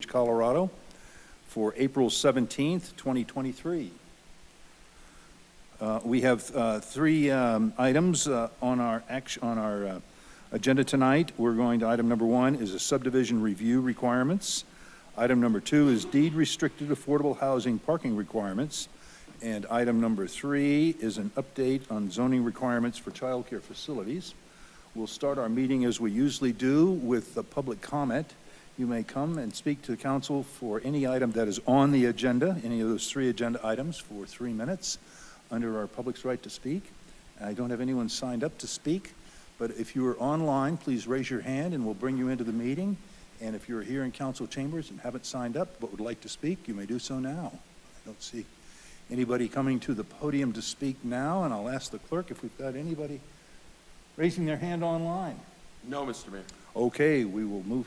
Colorado for April 17th, 2023. We have three items on our agenda tonight. We're going to, item number one is a subdivision review requirements. Item number two is deed restricted affordable housing parking requirements. And item number three is an update on zoning requirements for childcare facilities. We'll start our meeting as we usually do with the public comment. You may come and speak to the council for any item that is on the agenda, any of those three agenda items, for 3 minutes under our public's right to speak. I don't have anyone signed up to speak, but if you are online, please raise your hand and we'll bring you into the meeting. And if you're here in council chambers and haven't signed up but would like to speak, you may do so now. I don't see anybody coming to the podium to speak now, and I'll ask the clerk if we've got anybody raising their hand online. No, Mr. Mayor. Okay, we will move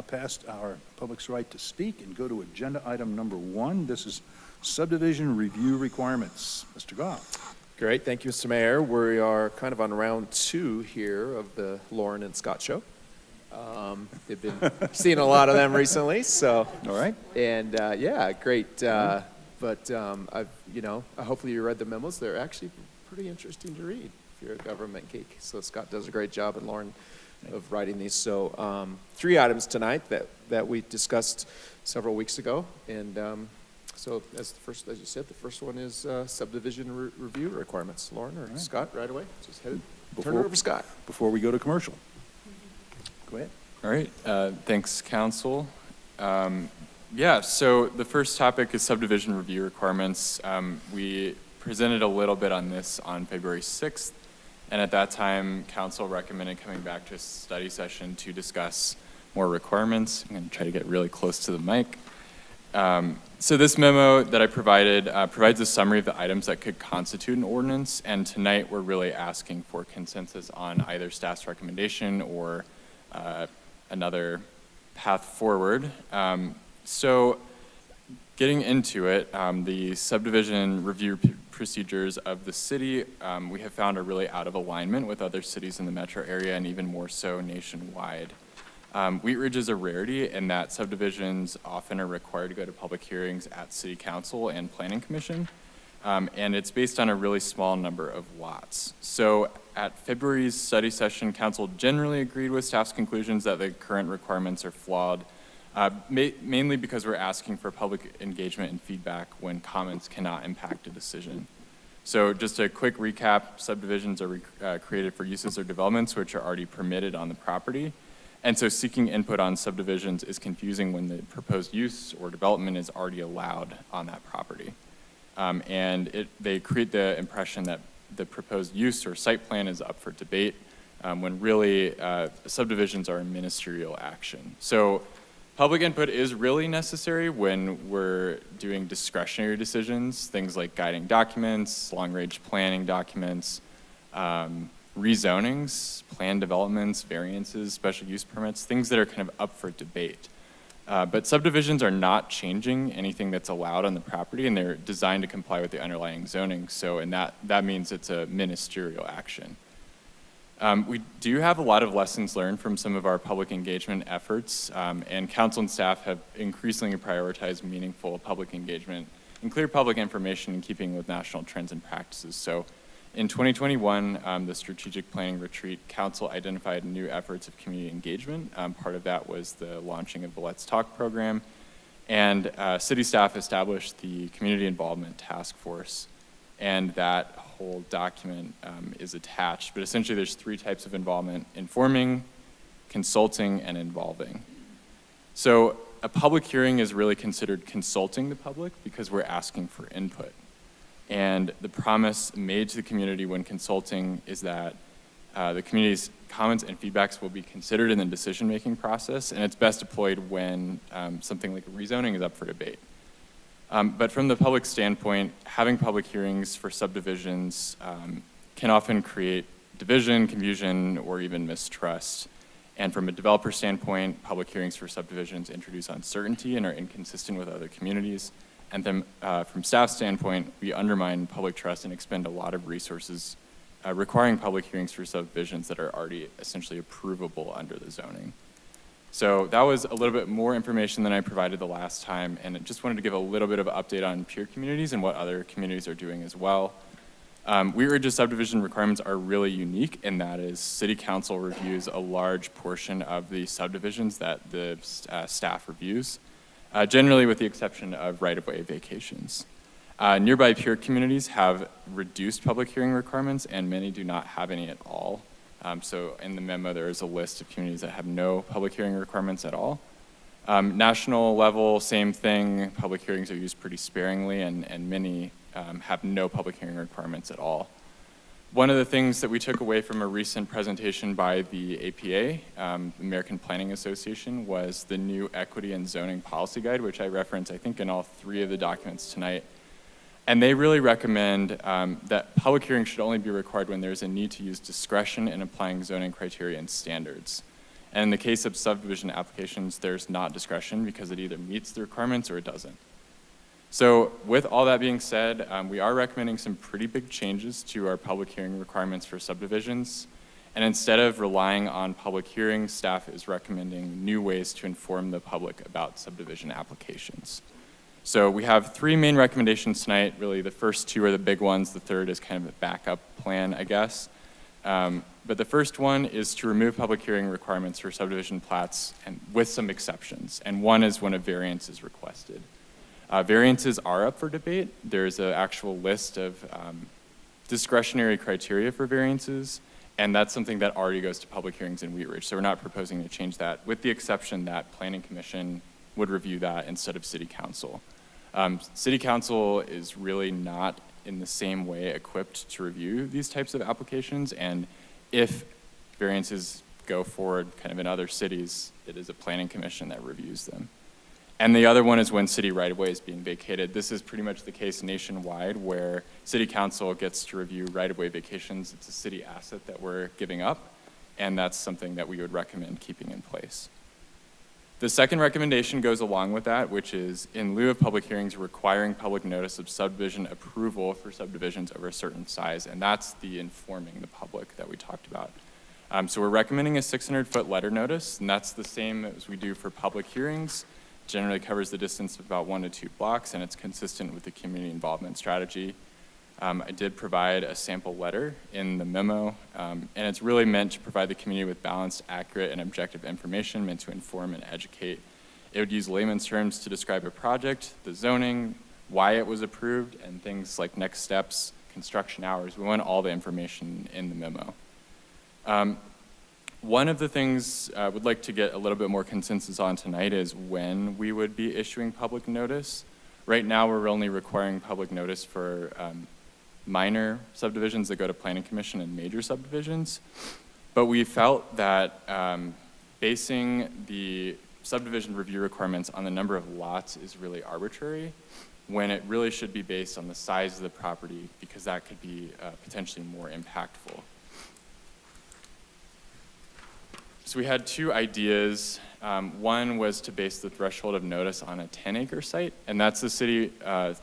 past our public's right to speak and go to agenda item number one. This is subdivision review requirements. Mr. Goff. Great, thank you, Mr. Mayor. We are kind of on round two here of the Lauren and Scott show. They've been seeing a lot of them recently, so. All right. And yeah, great. But hopefully you read the memos. They're actually pretty interesting to read if you're a government geek. So Scott does a great job, and Lauren, of writing these. So three items tonight that we discussed several weeks ago. And so as you said, the first one is subdivision review requirements. Lauren or Scott, right away? Just turn it over to Scott. Before we go to commercial. Go ahead. All right, thanks, council. So the first topic is subdivision review requirements. We presented a little bit on this on February 6th, and at that time, council recommended coming back to a study session to discuss more requirements. I'm going to try to get really close to the mic. So this memo that I provided provides a summary of the items that could constitute an ordinance, and tonight we're really asking for consensus on either staff's recommendation or another path forward. So getting into it, the subdivision review procedures of the city, we have found are really out of alignment with other cities in the metro area and even more so nationwide. Wheat Ridge is a rarity in that subdivisions often are required to go to public hearings at City Council and Planning Commission, and it's based on a really small number of lots. So at February's study session, council generally agreed with staff's conclusions that the current requirements are flawed, mainly because we're asking for public engagement and feedback when comments cannot impact a decision. So just a quick recap, subdivisions are created for uses or developments which are already permitted on the property. And so seeking input on subdivisions is confusing when the proposed use or development is already allowed on that property. They create the impression that the proposed use or site plan is up for debate when really subdivisions are a ministerial action. So public input is really necessary when we're doing discretionary decisions, things like guiding documents, long-range planning documents, rezonings, plan developments, variances, special use permits, things that are kind of up for debate. But subdivisions are not changing anything that's allowed on the property, and they're designed to comply with the underlying zoning. So, and that means it's a ministerial action. We do have a lot of lessons learned from some of our public engagement efforts, and council and staff have increasingly prioritized meaningful public engagement and clear public information in keeping with national trends and practices. So in 2021, the strategic planning retreat, council identified new efforts of community engagement. Part of that was the launching of the Let's Talk program, and city staff established the community involvement task force, and that whole document is attached. But essentially there's three types of involvement: informing, consulting, and involving. So a public hearing is really considered consulting the public because we're asking for input. And the promise made to the community when consulting is that the community's comments and feedbacks will be considered in the decision-making process, and it's best deployed when something like rezoning is up for debate. But from the public standpoint, having public hearings for subdivisions can often create division, confusion, or even mistrust. And from a developer standpoint, public hearings for subdivisions introduce uncertainty and are inconsistent with other communities. And then from staff standpoint, we undermine public trust and expend a lot of resources requiring public hearings for subdivisions that are already essentially approvable under the zoning. So that was a little bit more information than I provided the last time, and I just wanted to give a little bit of an update on peer communities and what other communities are doing as well. Wheat Ridge's subdivision requirements are really unique, and that is City Council reviews a large portion of the subdivisions that the staff reviews, generally with the exception of right-of-way vacations. Nearby peer communities have reduced public hearing requirements, and many do not have any at all. So in the memo, there is a list of communities that have no public hearing requirements at all. National level, same thing. Public hearings are used pretty sparingly, and many have no public hearing requirements at all. One of the things that we took away from a recent presentation by the APA, American Planning Association, was the new Equity and Zoning Policy Guide, which I reference, I think, in all 3 of the documents tonight. And they really recommend that public hearings should only be required when there's a need to use discretion in applying zoning criteria and standards. And in the case of subdivision applications, there's not discretion because it either meets the requirements or it doesn't. So with all that being said, we are recommending some pretty big changes to our public hearing requirements for subdivisions. And instead of relying on public hearings, staff is recommending new ways to inform the public about subdivision applications. So we have 3 main recommendations tonight. Really, the first 2 are the big ones. The third is kind of a backup plan, I guess. But the first one is to remove public hearing requirements for subdivision plats, and with some exceptions. And one is when a variance is requested. Variances are up for debate. There's an actual list of discretionary criteria for variances, and that's something that already goes to public hearings in Wheat Ridge. So we're not proposing to change that, with the exception that Planning Commission would review that instead of City Council. City Council is really not in the same way equipped to review these types of applications, and if variances go forward kind of in other cities, it is a Planning Commission that reviews them. And the other one is when city right-of-way is being vacated. This is pretty much the case nationwide where City Council gets to review right-of-way vacations. It's a city asset that we're giving up, and that's something that we would recommend keeping in place. The second recommendation goes along with that, which is in lieu of public hearings, requiring public notice of subdivision approval for subdivisions over a certain size, and that's the informing the public that we talked about. So we're recommending a 600-foot letter notice, and that's the same as we do for public hearings. Generally covers the distance of about 1 to 2 blocks, and it's consistent with the community involvement strategy. I did provide a sample letter in the memo, and it's really meant to provide the community with balanced, accurate, and objective information meant to inform and educate. It would use layman's terms to describe a project, the zoning, why it was approved, and things like next steps, construction hours. We want all the information in the memo. One of the things I would like to get a little bit more consensus on tonight is when we would be issuing public notice. Right now, we're only requiring public notice for minor subdivisions that go to Planning Commission and major subdivisions. But we felt that basing the subdivision review requirements on the number of lots is really arbitrary, when it really should be based on the size of the property, because that could be potentially more impactful. So we had 2 ideas. One was to base the threshold of notice on a 10-acre site, and that's the city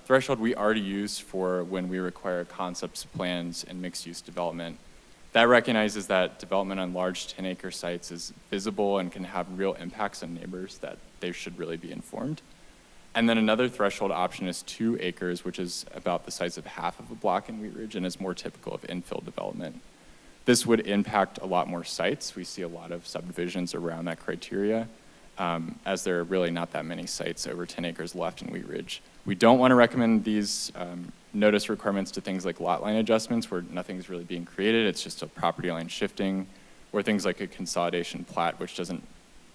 threshold we already use for when we require concepts, plans, and mixed-use development. That recognizes that development on large 10-acre sites is visible and can have real impacts on neighbors, that they should really be informed. And then another threshold option is 2 acres, which is about the size of half of a block in Wheat Ridge and is more typical of infill development. This would impact a lot more sites. We see a lot of subdivisions around that criteria, as there are really not that many sites over 10 acres left in Wheat Ridge. We don't want to recommend these notice requirements to things like lot line adjustments where nothing's really being created. It's just a property line shifting, or things like a consolidation plat, which doesn't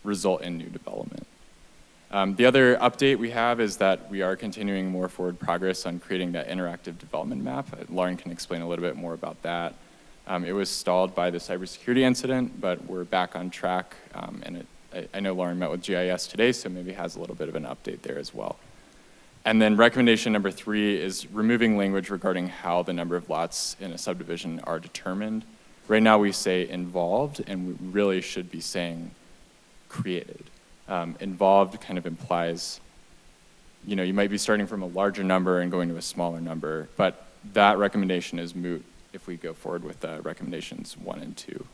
result in new development. The other update we have is that we are continuing more forward progress on creating that interactive development map. Lauren can explain a little bit more about that. It was stalled by the cybersecurity incident, but we're back on track. And I know Lauren met with GIS today, so maybe has a little bit of an update there as well. And then recommendation number 3 is removing language regarding how the number of lots in a subdivision are determined. Right now we say involved, and we really should be saying created. Involved kind of implies, you know, you might be starting from a larger number and going to a smaller number, but that recommendation is moot if we go forward with recommendations 1 and 2.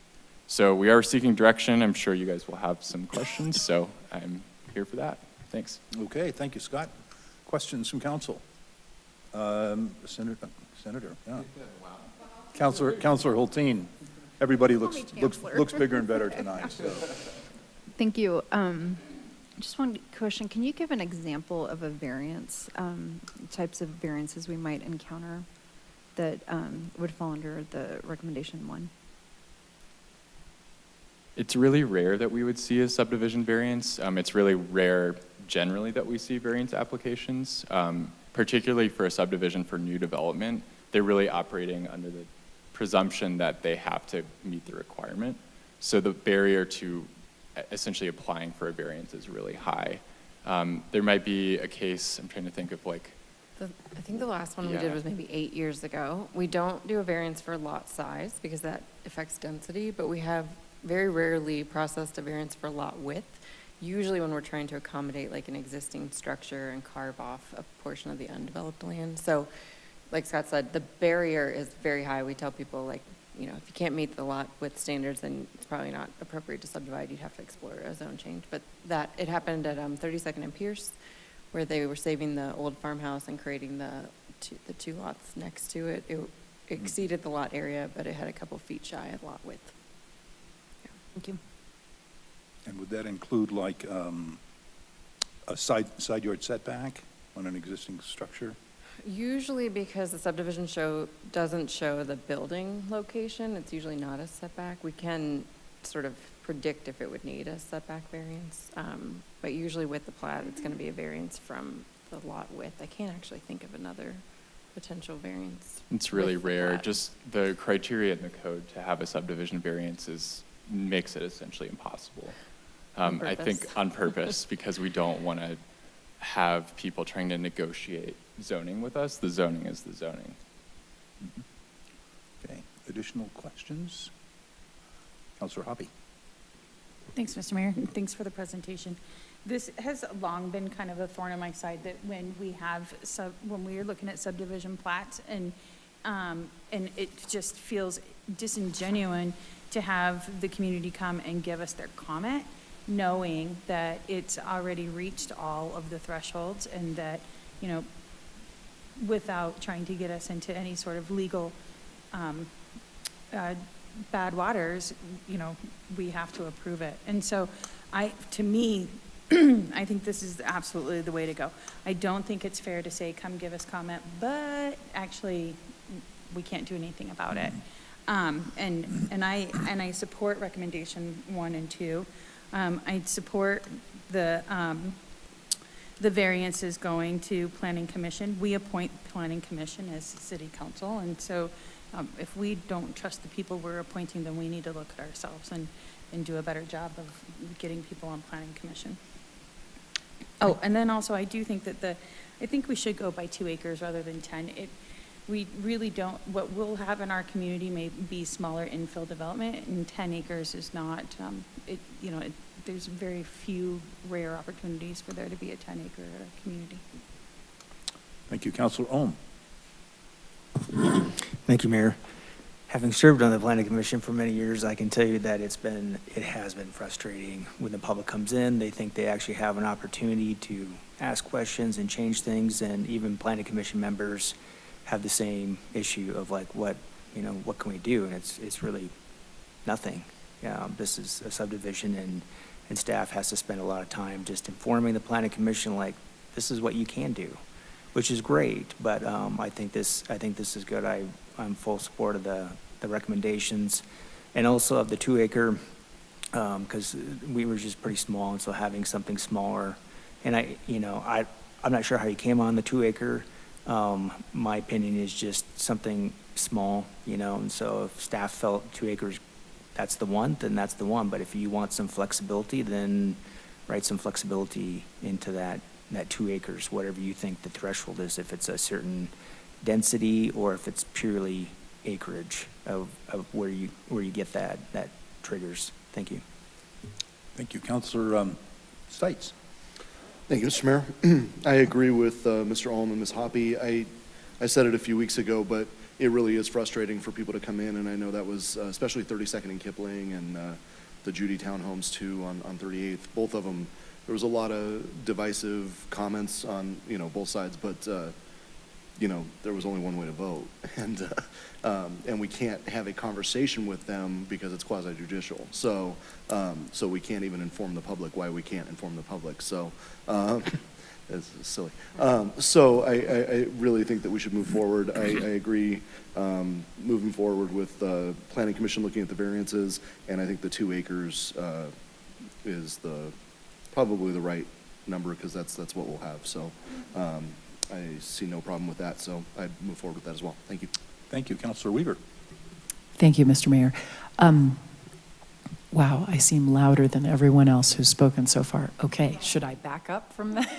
So we are seeking direction. I'm sure you guys will have some questions, so I'm here for that. Thanks. Okay, thank you, Scott. Questions from council? Senator, yeah. Counselor Hulteen. Everybody looks bigger and better tonight, so. Thank you. Just one question. Can you give an example of a variance, types of variances we might encounter that would fall under the recommendation 1? It's really rare that we would see a subdivision variance. It's really rare generally that we see variance applications, particularly for a subdivision for new development. They're really operating under the presumption that they have to meet the requirement. So the barrier to essentially applying for a variance is really high. There might be a case, I'm trying to think of like, I think the last one we Yeah. did was maybe 8 years ago. We don't do a variance for lot size because that affects density, but we have very rarely processed a variance for lot width. Usually when we're trying to accommodate like an existing structure and carve off a portion of the undeveloped land. So like Scott said, the barrier is very high. We tell people like, you know, if you can't meet the lot width standards, then it's probably not appropriate to subdivide. You'd have to explore a zone change. But it happened at 32nd and Pierce, where they were saving the old farmhouse and creating the two lots next to it. It exceeded the lot area, but it had a couple feet shy of lot width. Thank you. And would that include like a side yard setback on an existing structure? Usually because the subdivision doesn't show the building location, it's usually not a setback. We can sort of predict if it would need a setback variance, but usually with the plat, it's going to be a variance from the lot width. I can't actually think of another potential variance. it's really with the rare. plat. Just the criteria in the code to have a subdivision variance makes it essentially impossible. On I think purpose. on purpose, because we don't want to have people trying to negotiate zoning with us. The zoning is the zoning. Okay, additional questions? Counselor Hoppy. Thanks, Mr. Mayor, and thanks for the presentation. This has long been kind of a thorn in my side that when we are looking at subdivision plats and it just feels disingenuous to have the community come and give us their comment, knowing that it's already reached all of the thresholds and that, you know, without trying to get us into any sort of legal bad waters, you know, we have to approve it. And so to me, I think this is absolutely the way to go. I don't think it's fair to say, come give us comment, but actually we can't do anything about it. And I support recommendation 1 and 2. I support the variances going to Planning Commission. We appoint Planning Commission as city council, and so if we don't trust the people we're appointing, then we need to look at ourselves and do a better job of getting people on Planning Commission. Oh, and then also I do think that I think we should go by 2 acres rather than 10. We really don't, what we'll have in our community may be smaller infill development, and 10 acres is not, there's very few rare opportunities for there to be a 10-acre community. Thank you, Counselor Ohm. Thank you, Mayor. Having served on the Planning Commission for many years, I can tell you that it has been frustrating when the public comes in. They think they actually have an opportunity to ask questions and change things, and even Planning Commission members have the same issue of like, what can we do? And it's really nothing. This is a subdivision, and staff has to spend a lot of time just informing the Planning Commission, like, this is what you can do, which is great. But I think this is good. I'm full support of the recommendations, and also of the 2-acre, because we were just pretty small, and so having something smaller. And I'm not sure how you came on the 2-acre. My opinion is just something small, and so if staff felt 2 acres, that's the one, then that's the one. But if you want some flexibility, then write some flexibility into that 2 acres, whatever you think the threshold is, if it's a certain density or if it's purely acreage of where you get that triggers. Thank you. Thank you, Counselor Stites. Thank you, Mr. Mayor. I agree with Mr. Alm and Ms. Hoppy. I said it a few weeks ago, but it really is frustrating for people to come in, and I know that was especially 32nd and Kipling and the Judy Townhomes too on 38th. Both of them, there was a lot of divisive comments on, you know, both sides, but you know, there was only one way to vote, and we can't have a conversation with them because it's quasi-judicial. So, so we can't even inform the public why we can't inform the public. So, it's silly. So I really think that we should move forward. I agree, moving forward with the Planning Commission looking at the variances, and I think the 2 acres is probably the right number, because that's what we'll have. So. I see no problem with that, so I'd move forward with that as well. Thank you. Thank you. Councilor Weaver. Thank you, Mr. Mayor. Wow, I seem louder than everyone else who's spoken so far. Okay, should I back up from that?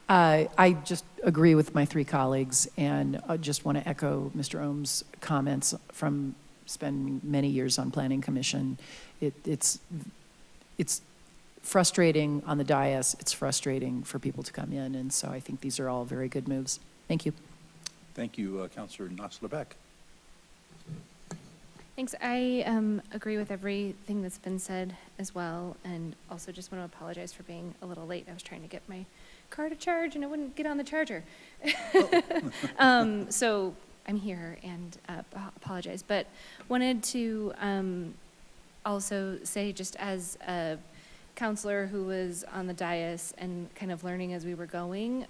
I just agree with my 3 colleagues, and I just want to echo Mr. Ohm's comments from spending many years on Planning Commission. It's frustrating on the dais, it's frustrating for people to come in, and so I think these are all very good moves. Thank you. Thank you, Councilor Naslebeck. Thanks. I agree with everything that's been said as well, and also just want to apologize for being a little late. I was trying to get my car to charge, and it wouldn't get on the charger. So I'm here, and apologize. But wanted to also say, just as a counselor who was on the dais and kind of learning as we were going,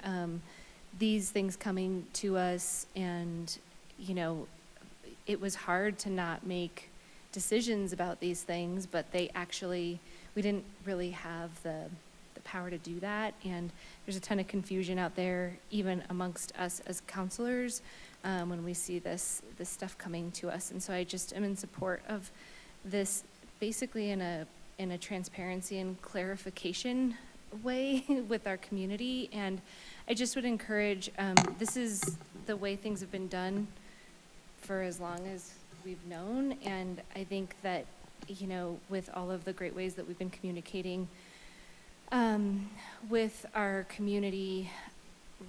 these things coming to us, and, you know, it was hard to not make decisions about these things, but we didn't really have the power to do that, and there's a ton of confusion out there, even amongst us as counselors, when we see this stuff coming to us. And so I just am in support of this, basically in a transparency and clarification way with our community. And I just would encourage, this is the way things have been done for as long as we've known. And I think that, you know, with all of the great ways that we've been communicating with our community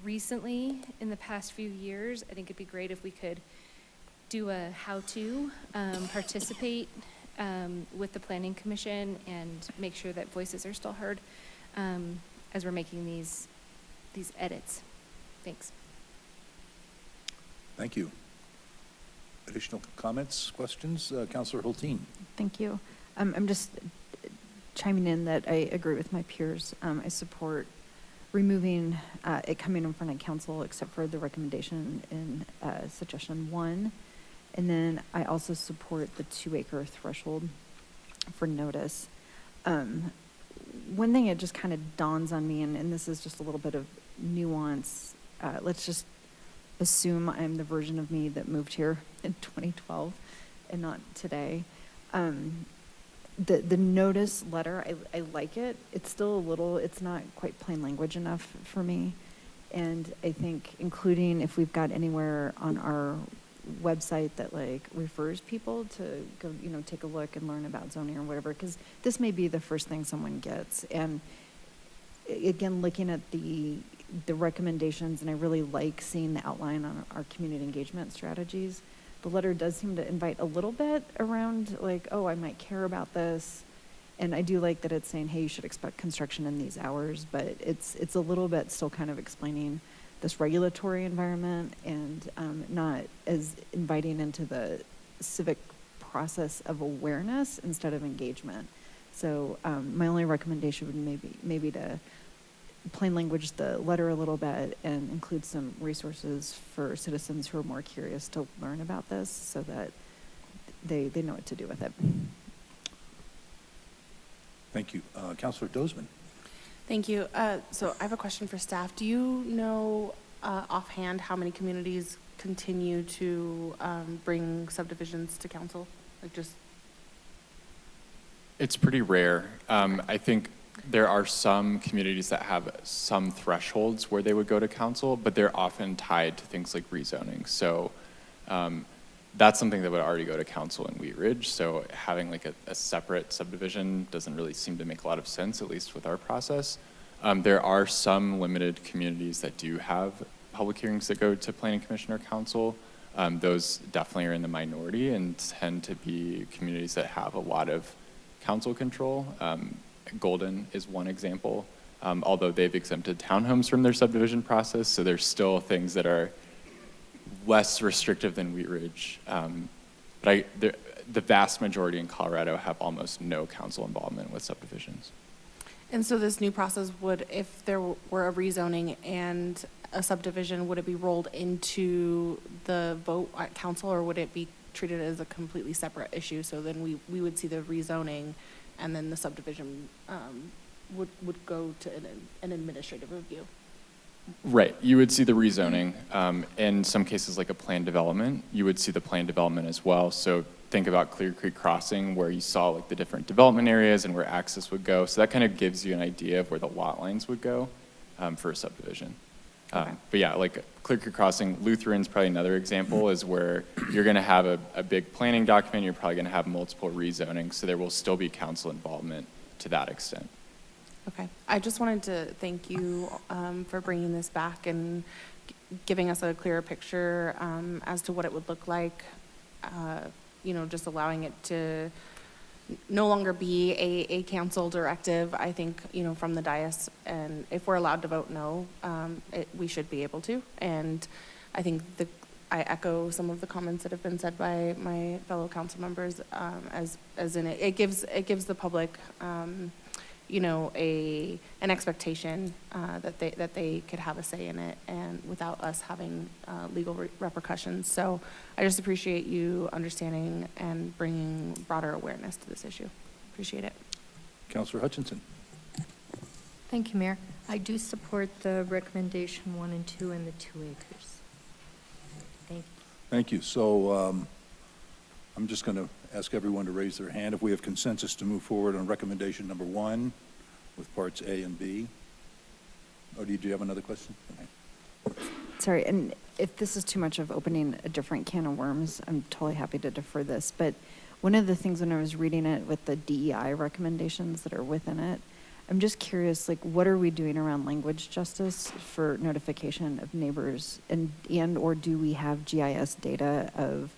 recently in the past few years, I think it'd be great if we could do a how-to, participate with the Planning Commission, and make sure that voices are still heard as we're making these edits. Thanks. Thank you. Additional comments, questions? Councilor Hulteen. Thank you. I'm just chiming in that I agree with my peers. I support removing it coming in front of council, except for the recommendation in suggestion 1. And then I also support the 2-acre threshold for notice. One thing it just kind of dawns on me, and this is just a little bit of nuance, let's just assume I'm the version of me that moved here in 2012 and not today. The notice letter, I like it. It's still it's not quite plain language enough for me. And I think including, if we've got anywhere on our website that like refers people to go, you know, take a look and learn about zoning or whatever, because this may be the first thing someone gets. And again, looking at the recommendations, and I really like seeing the outline on our community engagement strategies. The letter does seem to invite a little bit around like, oh, I might care about this. And I do like that it's saying, hey, you should expect construction in these hours, but it's a little bit still kind of explaining this regulatory environment, and not as inviting into the civic process of awareness instead of engagement. So my only recommendation would maybe to plain language the letter a little bit and include some resources for citizens who are more curious to learn about this, so that they know what to do with it. Thank you. Councilor Dozman. Thank you. So I have a question for staff. Do you know offhand how many communities continue to bring subdivisions to council? Like just. It's pretty rare. I think there are some communities that have some thresholds where they would go to council, but they're often tied to things like rezoning. So that's something that would already go to council in Wheat Ridge. So having like a separate subdivision doesn't really seem to make a lot of sense, at least with our process. There are some limited communities that do have public hearings that go to planning commission or council, those definitely are in the minority and tend to be communities that have a lot of council control. Golden is one example, although they've exempted townhomes from their subdivision process, so there's still things that are less restrictive than Wheat Ridge. But the vast majority in Colorado have almost no council involvement with subdivisions. And so this new process would, if there were a rezoning and a subdivision, would it be rolled into the vote at council, or would it be treated as a completely separate issue? So then we would see the rezoning, and then the subdivision would go to an administrative review. Right, you would see the rezoning. In some cases, like a planned development, you would see the planned development as well. So think about Clear Creek Crossing, where you saw like the different development areas and where access would go. So that kind of gives you an idea of where the lot lines would go for a subdivision. Okay. But yeah, like Clear Creek Crossing, Lutheran's probably another example, is where you're going to have a big planning document. You're probably going to have multiple rezonings, so there will still be council involvement to that extent. Okay, I just wanted to thank you for bringing this back and giving us a clearer picture as to what it would look like, just allowing it to no longer be a council directive, I think, from the dais. And if we're allowed to vote no, we should be able to. And I think I echo some of the comments that have been said by my fellow council members, as in it gives the public an expectation that they could have a say in it, and without us having legal repercussions. So I just appreciate you understanding and bringing broader awareness to this issue. Appreciate it. Councilor Hutchinson. Thank you, Mayor. I do support the recommendation 1 and 2 and the 2 acres. Thank you. Thank you. So I'm just going to ask everyone to raise their hand if we have consensus to move forward on recommendation number 1 with parts A and B. Oh, do you have another question? Okay. Sorry, and if this is too much of opening a different can of worms, I'm totally happy to defer this. But one of the things when I was reading it with the DEI recommendations that are within it, I'm just curious, like, what are we doing around language justice for notification of neighbors, and or do we have GIS data of,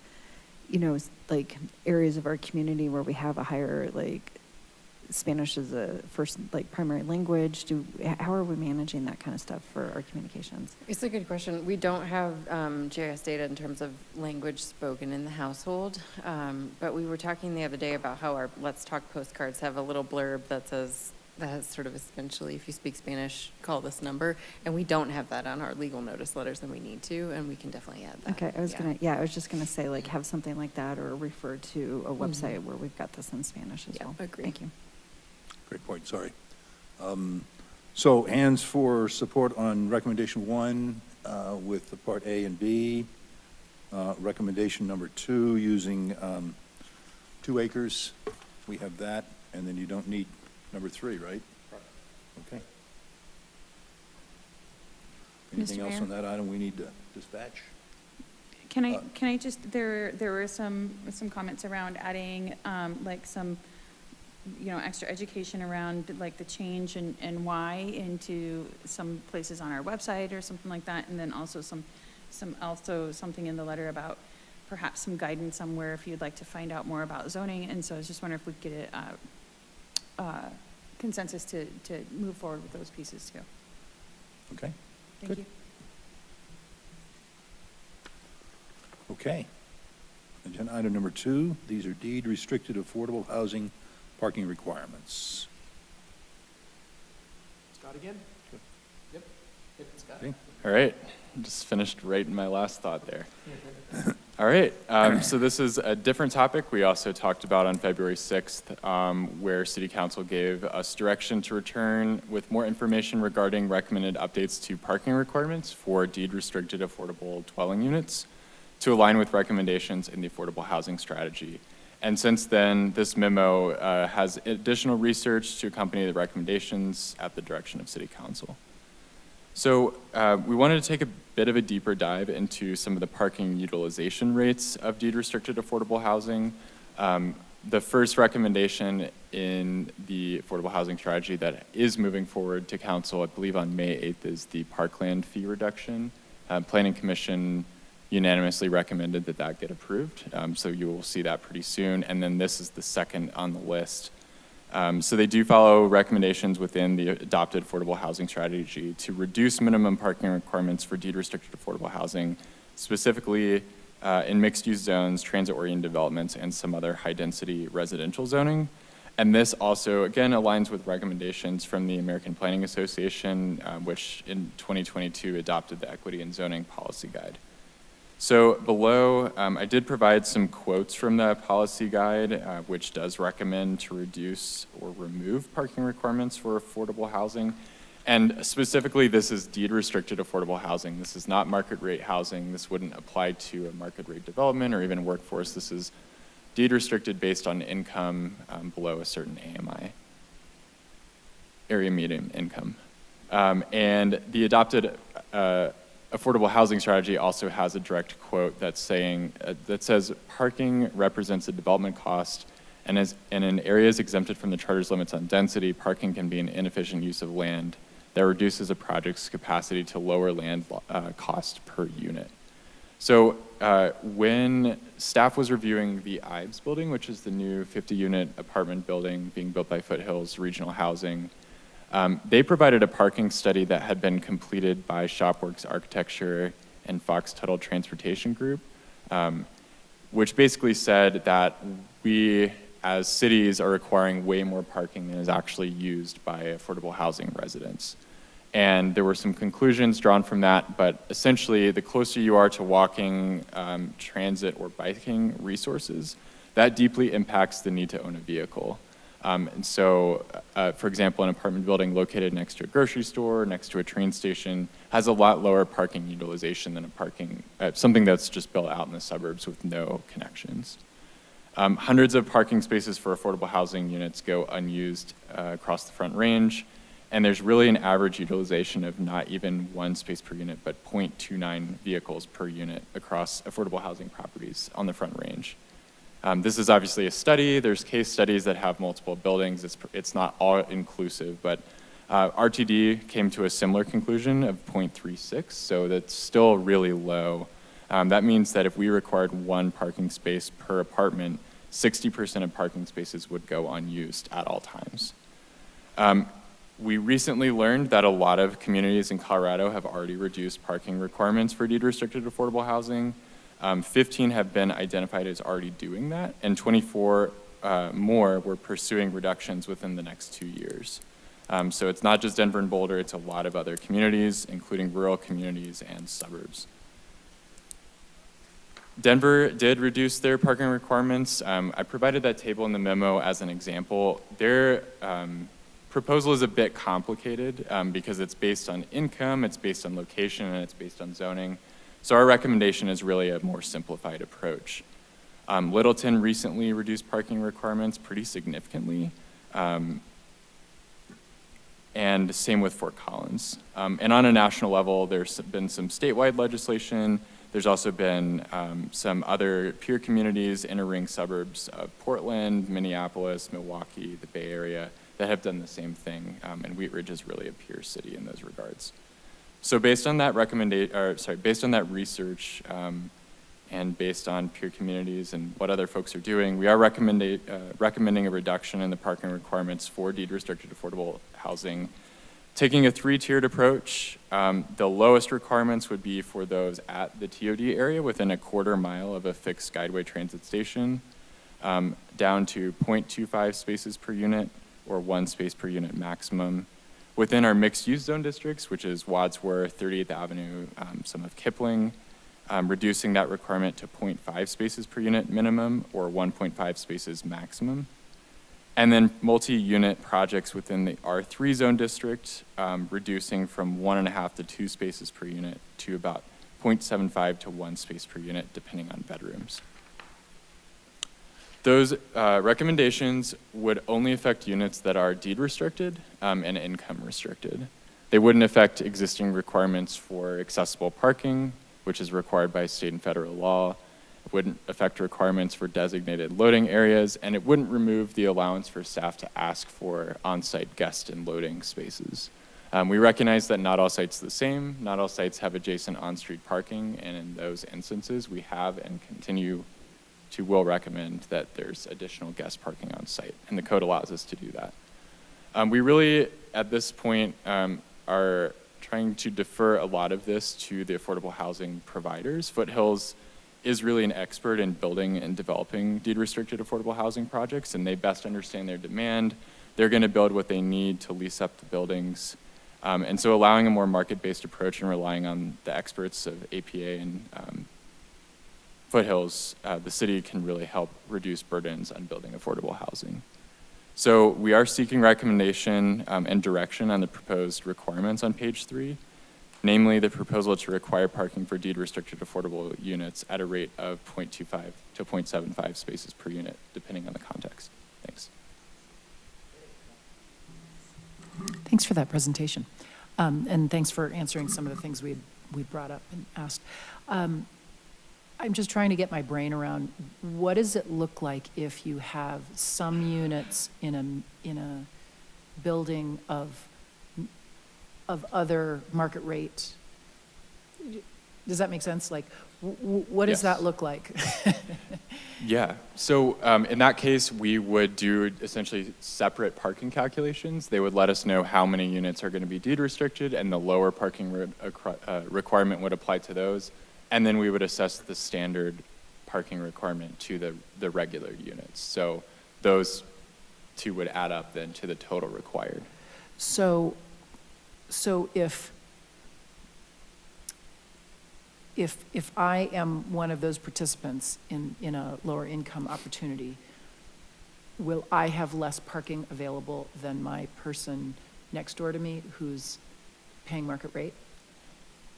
like areas of our community where we have a higher, like, Spanish as a first, like, primary language? How are we managing that kind of stuff for our communications? It's a good question. We don't have GIS data in terms of language spoken in the household, but we were talking the other day about how our Let's Talk postcards have a little blurb that has sort of essentially, if you speak Spanish, call this number, and we don't have that on our legal notice letters, and we need to, and we can definitely add that. Okay, I was just gonna say, like, have something like that, or refer to a website where we've got this in Spanish as well. Agree. Thank you. Great point, sorry. So hands for support on recommendation 1 with the part A and B. Recommendation number 2 using 2 acres. We have that, and then you don't need number 3, right? Okay. Anything else Mayor? on that item we need to dispatch? Can I just, there were some comments around adding, like some, extra education around like the change and why into some places on our website or something like that. And then also something in the letter about perhaps some guidance on where if you'd like to find out more about zoning. And so I was just wondering if we could get consensus to move forward with those pieces too. Okay. Thank Good. you. Okay. Agenda item number 2, these are deed restricted affordable housing parking requirements. Scott again? Yep, Scott. Okay. All right, just finished right in my last thought there. All right, so this is a different topic we also talked about on February 6th, where City Council gave us direction to return with more information regarding recommended updates to parking requirements for deed-restricted affordable dwelling units to align with recommendations in the affordable housing strategy. And since then, this memo has additional research to accompany the recommendations at the direction of City Council. So we wanted to take a bit of a deeper dive into some of the parking utilization rates of deed-restricted affordable housing. The first recommendation in the affordable housing strategy that is moving forward to council, I believe on May 8th, is the parkland fee reduction. Planning Commission unanimously recommended that that get approved. So you will see that pretty soon. And then this is the second on the list. So they do follow recommendations within the adopted affordable housing strategy to reduce minimum parking requirements for deed-restricted affordable housing, specifically in mixed-use zones, transit-oriented developments, and some other high-density residential zoning. And this also, again, aligns with recommendations from the American Planning Association, which in 2022 adopted the Equity in Zoning Policy Guide. So below, I did provide some quotes from the policy guide, which does recommend to reduce or remove parking requirements for affordable housing. And specifically, this is deed-restricted affordable housing. This is not market rate housing. This wouldn't apply to a market rate development or even workforce. This is deed-restricted based on income below a certain AMI, area median income. And the adopted affordable housing strategy also has a direct quote that's saying, that says, parking represents a development cost, and in areas exempted from the charter's limits on density, parking can be an inefficient use of land that reduces a project's capacity to lower land cost per unit. So when staff was reviewing the Ives building, which is the new 50-unit apartment building being built by Foothills Regional Housing, they provided a parking study that had been completed by Shopworks Architecture and Fox Tuttle Transportation Group, which basically said that we, as cities, are requiring way more parking than is actually used by affordable housing residents. And there were some conclusions drawn from that, but essentially, the closer you are to walking, transit, or biking resources, that deeply impacts the need to own a vehicle. And so, for example, an apartment building located next to a grocery store, next to a train station, has a lot lower parking utilization than something that's just built out in the suburbs with no connections. Hundreds of parking spaces for affordable housing units go unused across the Front Range, and there's really an average utilization of not even 1 space per unit, but 0.29 vehicles per unit across affordable housing properties on the Front Range. This is obviously a study. There's case studies that have multiple buildings. It's not all inclusive, but RTD came to a similar conclusion of 0.36, so that's still really low. That means that if we required 1 parking space per apartment, 60% of parking spaces would go unused at all times. We recently learned that a lot of communities in Colorado have already reduced parking requirements for deed-restricted affordable housing. 15 have been identified as already doing that, and 24 more were pursuing reductions within the next 2 years. So it's not just Denver and Boulder, it's a lot of other communities, including rural communities and suburbs. Denver did reduce their parking requirements. I provided that table in the memo as an example. Their proposal is a bit complicated because it's based on income, it's based on location, and it's based on zoning. So our recommendation is really a more simplified approach. Littleton recently reduced parking requirements pretty significantly, and same with Fort Collins. And on a national level, there's been some statewide legislation. There's also been some other peer communities, inner ring suburbs of Portland, Minneapolis, Milwaukee, the Bay Area, that have done the same thing, and Wheat Ridge is really a peer city in those regards. So based on that based on that research and based on peer communities and what other folks are doing, we are recommending a reduction in the parking requirements for deed-restricted affordable housing, taking a 3-tiered approach. The lowest requirements would be for those at the TOD area within a 1/4 mile of a fixed Guideway transit station, down to 0.25 spaces per unit or 1 space per unit maximum. Within our mixed-use zone districts, which is Wadsworth, 38th Avenue, some of Kipling, reducing that requirement to 0.5 spaces per unit minimum or 1.5 spaces maximum. And then multi-unit projects within the R3 zone district, reducing from 1.5 to 2 spaces per unit to about 0.75 to 1 space per unit, depending on bedrooms. Those recommendations would only affect units that are deed restricted and income restricted. They wouldn't affect existing requirements for accessible parking, which is required by state and federal law. It wouldn't affect requirements for designated loading areas, and it wouldn't remove the allowance for staff to ask for on-site guest and loading spaces. We recognize that not all sites are the same. Not all sites have adjacent on-street parking, and in those instances, we have and continue to will recommend that there's additional guest parking on site, and the code allows us to do that. We really, at this point, are trying to defer a lot of this to the affordable housing providers. Foothills is really an expert in building and developing deed-restricted affordable housing projects, and they best understand their demand. They're going to build what they need to lease up the buildings. And so allowing a more market-based approach and relying on the experts of APA and Foothills, the city can really help reduce burdens on building affordable housing. So we are seeking recommendation and direction on the proposed requirements on page 3, namely the proposal to require parking for deed-restricted affordable units at a rate of 0.25 to 0.75 spaces per unit, depending on the context. Thanks. Thanks for that presentation. And thanks for answering some of the things we brought up and asked. I'm just trying to get my brain around, what does it look like if you have some units in a building of other market rate? Does that make sense? Like, what does that look like? Yeah, so in that case, we would do essentially separate parking calculations. They would let us know how many units are going to be deed restricted, and the lower parking requirement would apply to those. And then we would assess the standard parking requirement to the regular units. So those two would add up then to the total required. So if I am one of those participants in a lower income opportunity, will I have less parking available than my person next door to me who's paying market rate?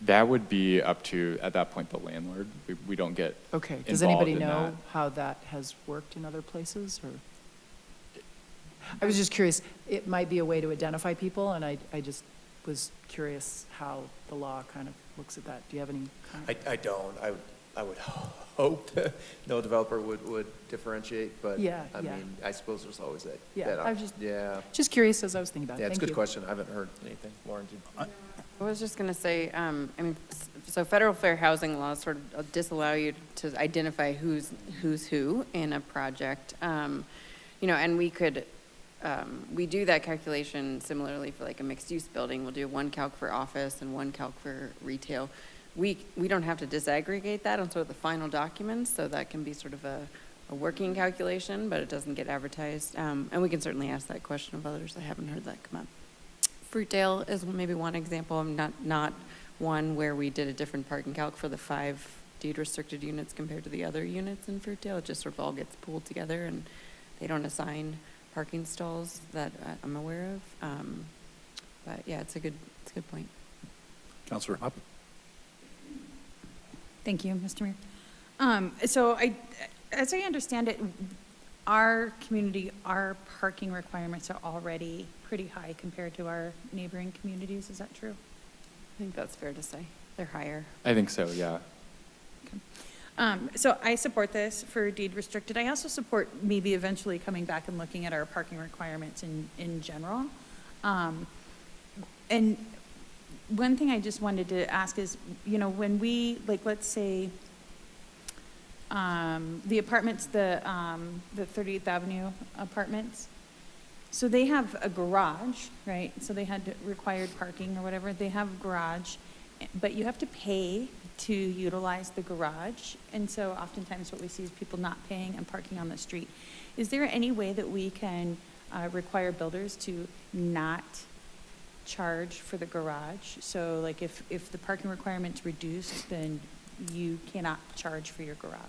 That would be up to, at that point, the landlord. We don't get Okay, does involved anybody in know that. how that has worked in other places, or? I was just curious, it might be a way to identify people, and I just was curious how the law kind of looks at that. Do you have any comment? I don't. I would hope that no developer would differentiate, but Yeah, I yeah. mean, I suppose there's always that. Yeah, that I was just- Yeah. Just curious as I was thinking about it. Yeah, it's a Thank good you. question. I haven't heard anything. Lauren, I was just going to say, so federal fair housing laws sort of disallow you to identify who's who in a project. And we could, we do that calculation similarly for like a mixed-use building. We'll do one calc for office and one calc for retail. We don't have to disaggregate that on sort of the final documents, so that can be sort of a working calculation, but it doesn't get advertised. And we can certainly ask that question of others. I haven't heard that come up. Fruitdale is maybe one example, not one where we did a different parking calc for the 5 deed-restricted units compared to the other units in Fruitdale. It just sort of all gets pooled together, and they don't assign parking stalls that I'm aware of. But yeah, it's a good point. Councilor Hoppe? Thank you, Mr. Mayor. So as I understand it, our community, our parking requirements are already pretty high compared to our neighboring communities. Is that true? I think that's fair to say. They're higher. I think so, yeah. So I support this for deed restricted. I also support maybe eventually coming back and looking at our parking requirements in general. And one thing I just wanted to ask is, when we, like, let's say, the apartments, the 38th Avenue apartments, so they have a garage, right? So they had required parking or whatever. They have a garage, but you have to pay to utilize the garage. And so oftentimes what we see is people not paying and parking on the street. Is there any way that we can require builders to not charge for the garage? So like if the parking requirement's reduced, then you cannot charge for your garage.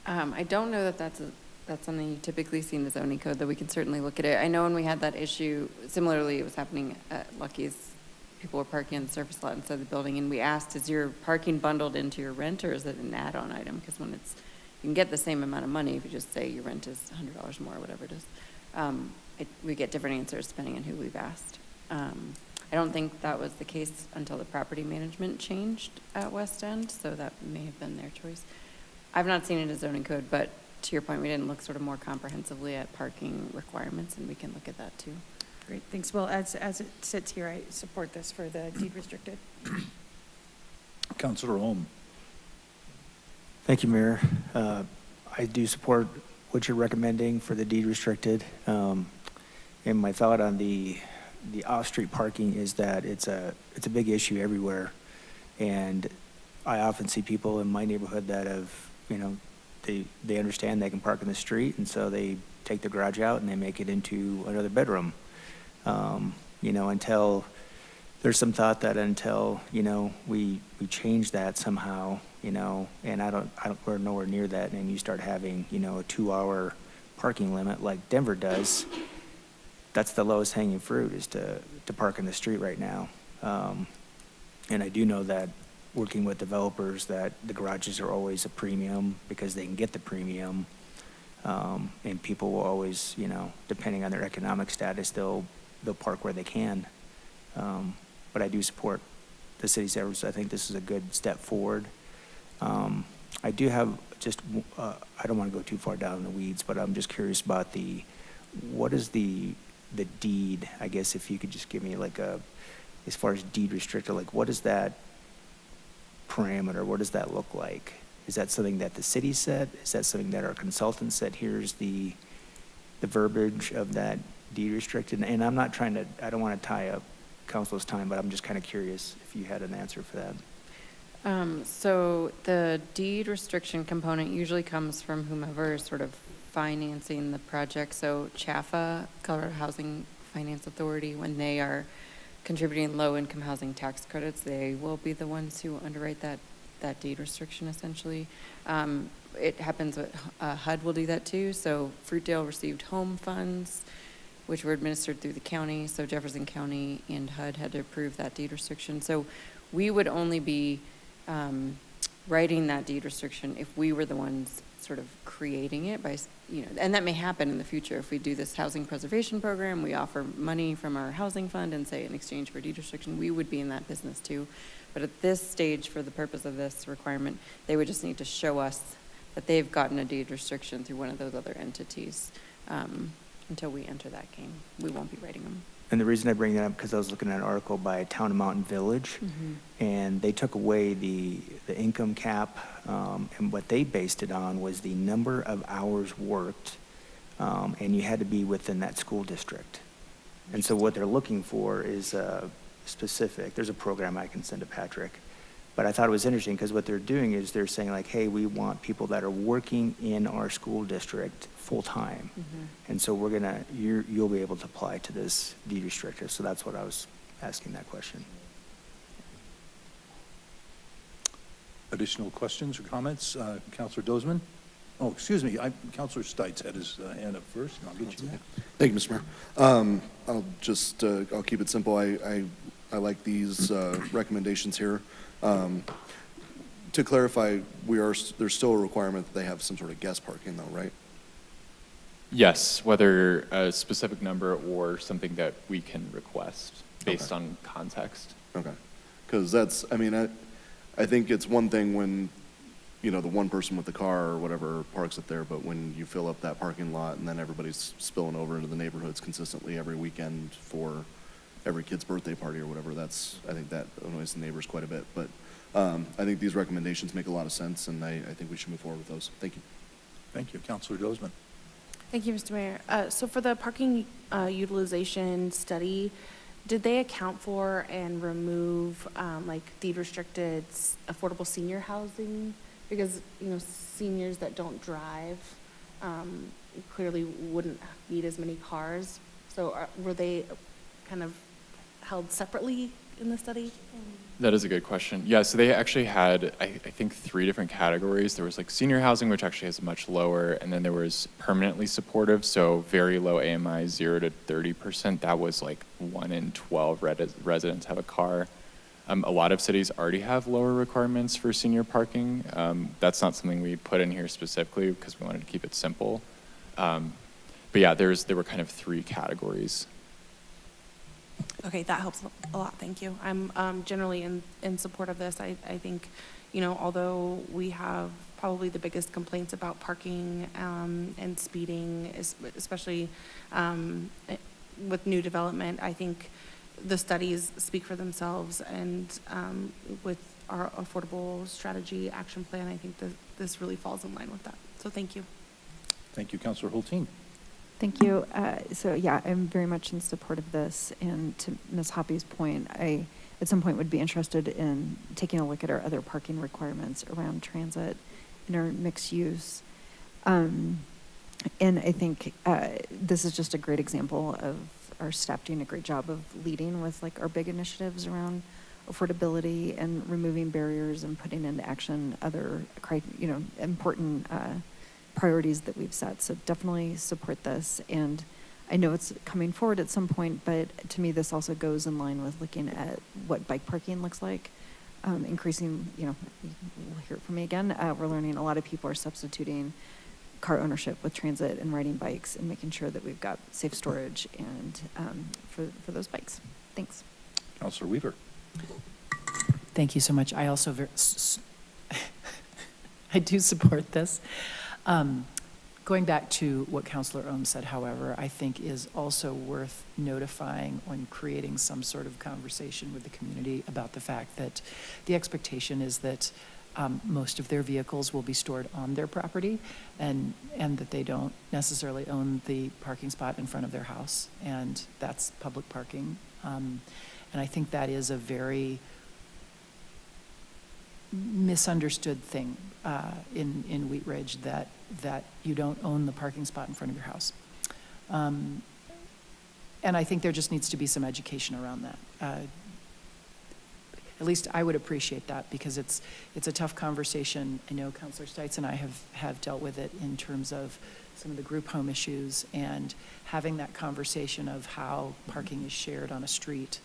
I don't know that that's something you typically see in the zoning code, though we can certainly look at it. I know when we had that issue, similarly, it was happening at Lucky's. People were parking on the surface lot inside the building, and we asked, is your parking bundled into your rent, or is it an add-on item? Because when you can get the same amount of money if you just say your rent is $100 more, or whatever it is. We get different answers depending on who we've asked. I don't think that was the case until the property management changed at West End, so that may have been their choice. I've not seen it as zoning code, but to your point, we didn't look sort of more comprehensively at parking requirements, and we can look at that too. Great, thanks. Well, as it sits here, I support this for the deed restricted. Counselor Holm. Thank you, Mayor. I do support what you're recommending for the deed restricted. And my thought on the off-street parking is that it's a big issue everywhere. And I often see people in my neighborhood that have, they understand they can park in the street, and so they take their garage out and they make it into another bedroom. Until there's some thought that until, we change that somehow, and we're nowhere near that, and you start having, a 2-hour parking limit like Denver does, that's the lowest hanging fruit, is to park in the street right now. And I do know that working with developers, that the garages are always a premium because they can get the premium. And people will always, depending on their economic status, they'll park where they can. But I do support the city's efforts. I think this is a good step forward. I do have just, I don't want to go too far down in the weeds, but I'm just curious about what is the deed, I guess, if you could just give me as far as deed restricted, what is that parameter? What does that look like? Is that something that the city said? Is that something that our consultant said, here's the verbiage of that deed restricted? And I'm not I don't want to tie up council's time, but I'm just kind of curious if you had an answer for that. So the deed restriction component usually comes from whomever is sort of financing the project. So CHFA, Colorado Housing Finance Authority, when they are contributing low-income housing tax credits, they will be the ones who underwrite that deed restriction, essentially. It happens with HUD will do that too. So Fruitdale received home funds, which were administered through the county. So Jefferson County and HUD had to approve that deed restriction. So we would only be writing that deed restriction if we were the ones sort of creating it by, and that may happen in the future. If we do this housing preservation program, we offer money from our housing fund and say in exchange for deed restriction, we would be in that business too. But at this stage, for the purpose of this requirement, they would just need to show us that they've gotten a deed restriction through one of those other entities. Until we enter that game, we won't be writing them. And the reason I bring that up, because I was looking at an article by Town of Mountain Village, and they took away the income cap, and what they based it on was the number of hours worked, and you had to be within that school district. And so what they're looking for is specific. There's a program I can send to Patrick. But I thought it was interesting because what they're doing is they're saying hey, we want people that are working in our school district full-time. And so you'll be able to apply to this deed restricted. So that's what I was asking that question. Additional questions or comments? Counselor Dozman? Oh, excuse me, Counselor Stites had his hand up first, and I'll get you next. Thank you, Mr. Mayor. I'll keep it simple. I like these recommendations here. To clarify, there's still a requirement that they have some sort of guest parking though, right? Yes, whether a specific number or something that we can request based on context. Okay. Because I think it's one thing when, the one person with the car or whatever parks it there, but when you fill up that parking lot and then everybody's spilling over into the neighborhoods consistently every weekend for every kid's birthday party or whatever, I think that annoys the neighbors quite a bit. But I think these recommendations make a lot of sense, and I think we should move forward with those. Thank you. Thank you. Counselor Dozman? Thank you, Mr. Mayor. So for the parking utilization study, did they account for and remove deed restricted affordable senior housing? Because, seniors that don't drive clearly wouldn't need as many cars. So were they kind of held separately in the study? That is a good question. Yeah, so they actually had, I think, 3 different categories. There was senior housing, which actually has a much lower, and then there was permanently supportive, so very low AMI, 0 to 30%. That was 1 in 12 residents have a car. A lot of cities already have lower requirements for senior parking. That's not something we put in here specifically because we wanted to keep it simple. But yeah, there were kind of 3 categories. Okay, that helps a lot, thank you. I'm generally in support of this. I think, although we have probably the biggest complaints about parking and speeding, especially, with new development, I think the studies speak for themselves, and with our affordable strategy action plan, I think that this really falls in line with that. So thank you. Thank you, Councilor Hulteen. Thank you. So yeah, I'm very much in support of this. And to Ms. Hoppy's point, I at some point would be interested in taking a look at our other parking requirements around transit and our mixed use. And I think this is just a great example of our staff doing a great job of leading with like our big initiatives around affordability and removing barriers and putting into action other, important priorities that we've set. So definitely support this. And I know it's coming forward at some point, but to me, this also goes in line with looking at what bike parking looks like. Increasing, you'll hear it from me again. We're learning a lot of people are substituting car ownership with transit and riding bikes and making sure that we've got safe storage and for those bikes. Thanks. Councilor Weaver. Thank you so much. I also I do support this. Going back to what Councilor Ohm said, however, I think is also worth notifying when creating some sort of conversation with the community about the fact that the expectation is that most of their vehicles will be stored on their property, and that they don't necessarily own the parking spot in front of their house, and that's public parking. And I think that is a very misunderstood thing in Wheat Ridge, that you don't own the parking spot in front of your house. And I think there just needs to be some education around that. At least I would appreciate that, because it's a tough conversation. I know Councilor Stites and I have dealt with it in terms of some of the group home issues, and having that conversation of how parking is shared on a street.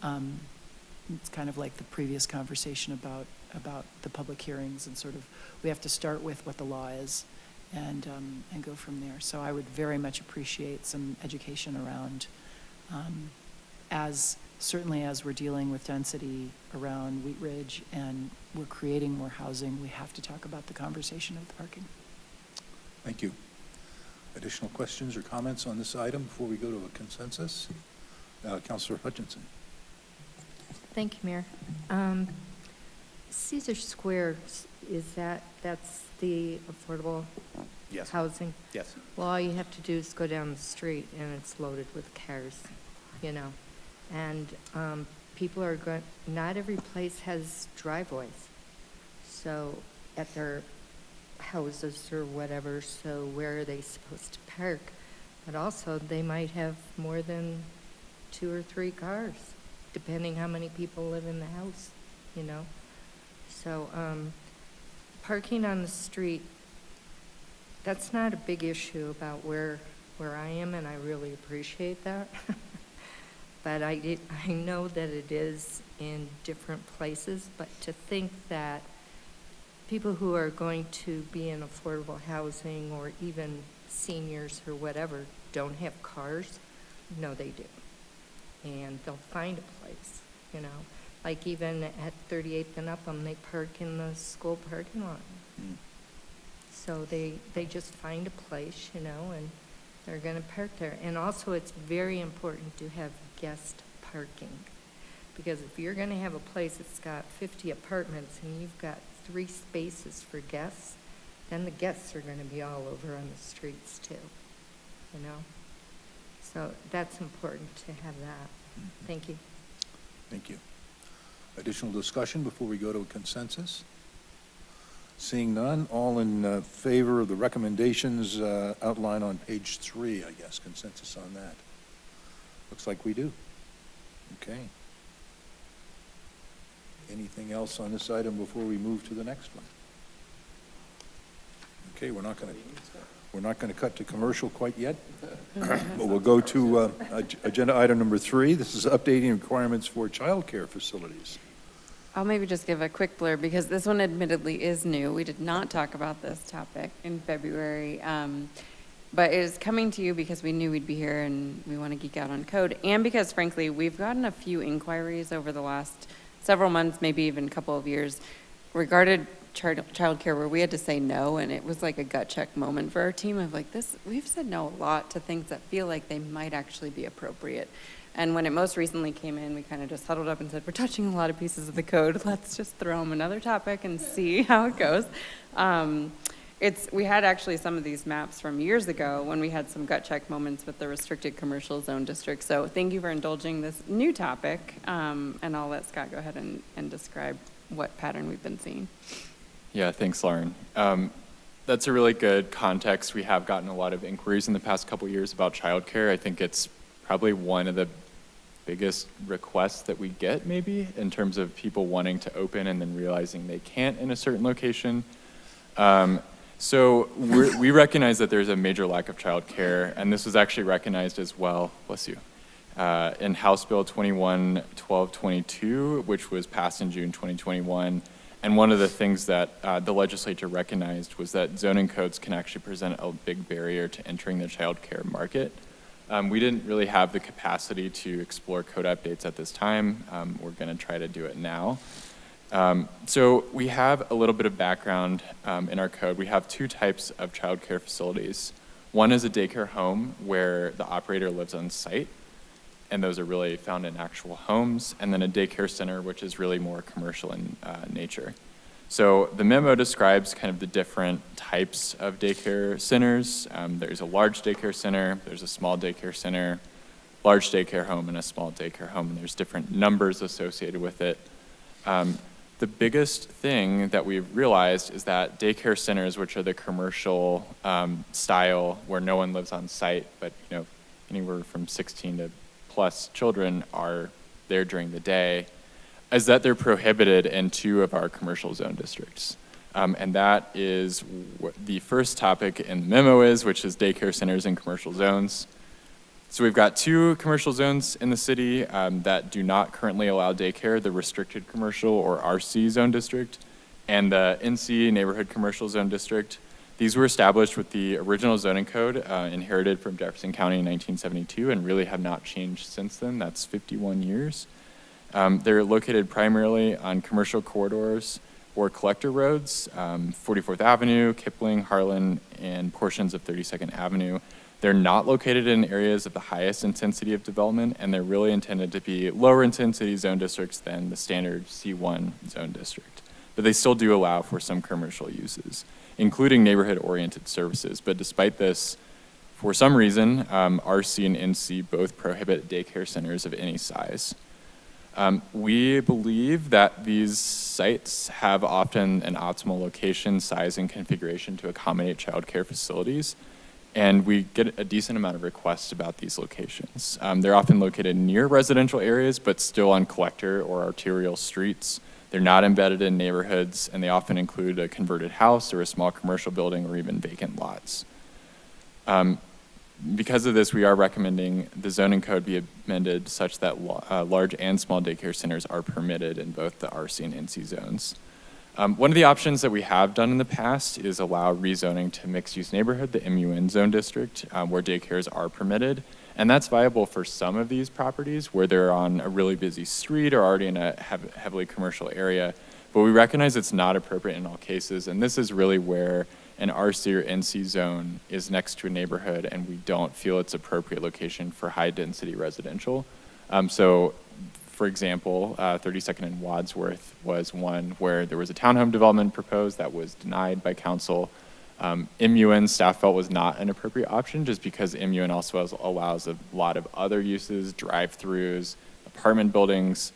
It's kind of like the previous conversation about the public hearings, and sort of, we have to start with what the law is and go from there. So I would very much appreciate some education around, certainly as we're dealing with density around Wheat Ridge and we're creating more housing, we have to talk about the conversation of the parking. Thank you. Additional questions or comments on this item before we go to a consensus? Councilor Hutchinson. Thank you, Mayor. Caesar Square, that's the affordable Yes. housing? Yes. Well, all you have to do is go down the street and it's loaded with cars, And people are going, not every place has driveways. So at their houses or whatever, so where are they supposed to park? But also they might have more than 2 or 3 cars, depending how many people live in the house, So parking on the street, that's not a big issue about where I am, and I really appreciate that. But I know that it is in different places, but to think that people who are going to be in affordable housing, or even seniors or whatever, don't have cars, no, they do. And they'll find a place, Like even at 38th and Upham, they park in the school parking lot. So they just find a place, and they're going to park there. And also, it's very important to have guest parking, because if you're going to have a place that's got 50 apartments and you've got 3 spaces for guests, then the guests are going to be all over on the streets too, So that's important to have that. Thank you. Thank you. Additional discussion before we go to a consensus? Seeing none, all in favor of the recommendations outlined on page 3, I guess, consensus on that? Looks like we do. Okay. Anything else on this item before we move to the next one? Okay, we're not going to cut to commercial quite yet, but we'll go to agenda item number 3. This is updating requirements for childcare facilities. I'll maybe just give a quick blurb, because this one admittedly is new. We did not talk about this topic in February, but it is coming to you because we knew we'd be here and we want to geek out on code, and because frankly, we've gotten a few inquiries over the last several months, maybe even a couple of years, regarding childcare where we had to say no, and it was like a gut check moment for our team of like we've said no a lot to things that feel like they might actually be appropriate. And when it most recently came in, we kind of just huddled up and said, we're touching a lot of pieces of the code. Let's just throw them another topic and see how it goes. We had actually some of these maps from years ago when we had some gut check moments with the restricted commercial zone district. So thank you for indulging this new topic. And I'll let Scott go ahead and describe what pattern we've been seeing. Yeah, thanks, Lauren. That's a really good context. We have gotten a lot of inquiries in the past couple years about childcare. I think it's probably one of the biggest requests that we get, maybe, in terms of people wanting to open and then realizing they can't in a certain location. So we recognize that there's a major lack of childcare, and this was actually recognized as well, bless you, in House Bill 21-1222, which was passed in June 2021. And one of the things that the legislature recognized was that zoning codes can actually present a big barrier to entering the childcare market. We didn't really have the capacity to explore code updates at this time. We're going to try to do it now. So we have a little bit of background in our code. We have two types of childcare facilities. One is a daycare home where the operator lives on site, and those are really found in actual homes, and then a daycare center, which is really more commercial in nature. So the memo describes kind of the different types of daycare centers. There's a large daycare center, there's a small daycare center, large daycare home, and a small daycare home, and there's different numbers associated with it. The biggest thing that we've realized is that daycare centers, which are the commercial style where no one lives on site, but anywhere from 16 to plus children are there during the day, is that they're prohibited in 2 of our commercial zone districts. And that is what the first topic in the memo is, which is daycare centers in commercial zones. So we've got 2 commercial zones in the city that do not currently allow daycare, the restricted commercial or RC zone district, and the NC neighborhood commercial zone district. These were established with the original zoning code inherited from Jefferson County in 1972 and really have not changed since then. That's 51 years. They're located primarily on commercial corridors or collector roads, 44th Avenue, Kipling, Harlan, and portions of 32nd Avenue. They're not located in areas of the highest intensity of development, and they're really intended to be lower intensity zone districts than the standard C1 zone district. But they still do allow for some commercial uses, including neighborhood-oriented services. But despite this, for some reason, RC and NC both prohibit daycare centers of any size. We believe that these sites have often an optimal location, size, and configuration to accommodate childcare facilities, and we get a decent amount of requests about these locations. They're often located near residential areas, but still on collector or arterial streets. They're not embedded in neighborhoods, and they often include a converted house or a small commercial building or even vacant lots. Because of this, we are recommending the zoning code be amended such that large and small daycare centers are permitted in both the RC and NC zones. One of the options that we have done in the past is allow rezoning to mixed-use neighborhood, the MUN zone district, where daycares are permitted. And that's viable for some of these properties where they're on a really busy street or already in a heavily commercial area. But we recognize it's not appropriate in all cases. And this is really where an RC or NC zone is next to a neighborhood and we don't feel it's appropriate location for high-density residential. So, for example, 32nd and Wadsworth was one where there was a townhome development proposed that was denied by council. MUN staff felt was not an appropriate option just because MUN also allows a lot of other uses, drive-throughs, apartment buildings.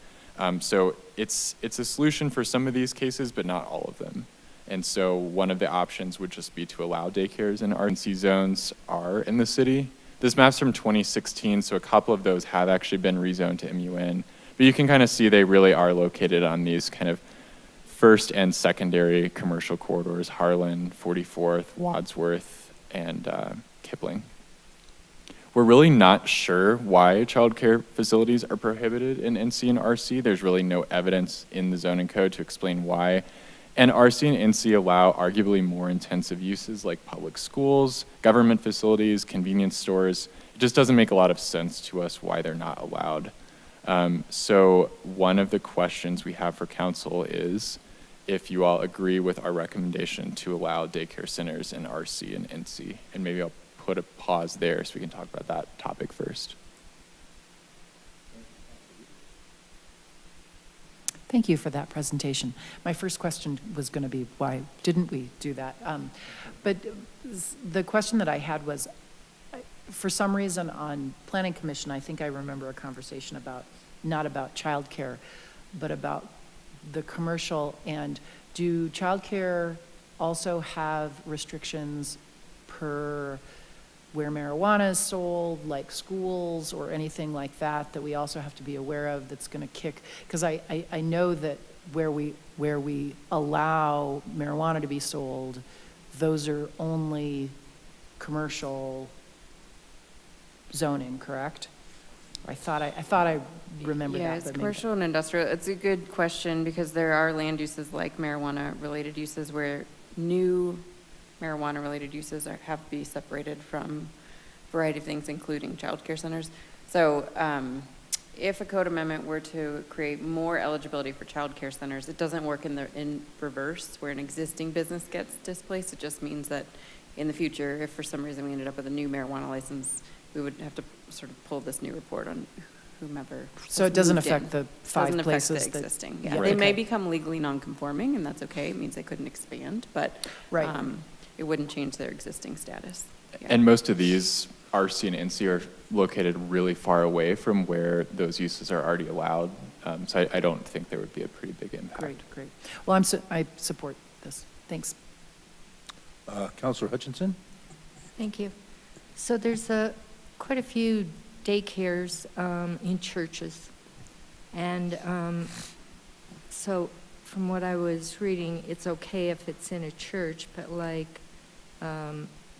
So it's a solution for some of these cases, but not all of them. And so one of the options would just be to allow daycares in RC zones are in the city. This map's from 2016, so a couple of those have actually been rezoned to MUN. But you can kind of see they really are located on these kind of first and secondary commercial corridors, Harlan, 44th, Wadsworth, and Kipling. We're really not sure why childcare facilities are prohibited in NC and RC. There's really no evidence in the zoning code to explain why. And RC and NC allow arguably more intensive uses like public schools, government facilities, convenience stores. It just doesn't make a lot of sense to us why they're not allowed. So one of the questions we have for council is, if you all agree with our recommendation to allow daycare centers in RC and NC. And maybe I'll put a pause there so we can talk about that topic first. Thank you for that presentation. My first question was going to be, why didn't we do that? But the question that I had was, for some reason on Planning Commission, I think I remember a conversation about, not about childcare, but about the commercial. And do childcare also have restrictions per where marijuana is sold, like schools or anything like that, that we also have to be aware of that's going to kick? Because I know that where we allow marijuana to be sold, those are only commercial zoning, correct? I thought I remembered that. Yeah, it's but maybe- commercial and industrial. It's a good question because there are land uses like marijuana-related uses where new marijuana-related uses have to be separated from a variety of things, including childcare centers. So if a code amendment were to create more eligibility for childcare centers, it doesn't work in reverse, where an existing business gets displaced. It just means that in the future, if for some reason we ended up with a new marijuana license, we would have to sort of pull this new report on whomever. So has it doesn't moved in. affect the five Doesn't affect places the that- existing. Yeah, Yeah, they may okay. become legally non-conforming, and that's okay. It means they couldn't expand, but Right. it wouldn't change their existing status. Yeah. And most of these RC and NC are located really far away from where those uses are already allowed. So I don't think there would be a pretty big impact. Great. Well, I support this. Thanks. Counselor Hutchinson? Thank you. So there's quite a few daycares in churches. And so from what I was reading, it's okay if it's in a church, but like,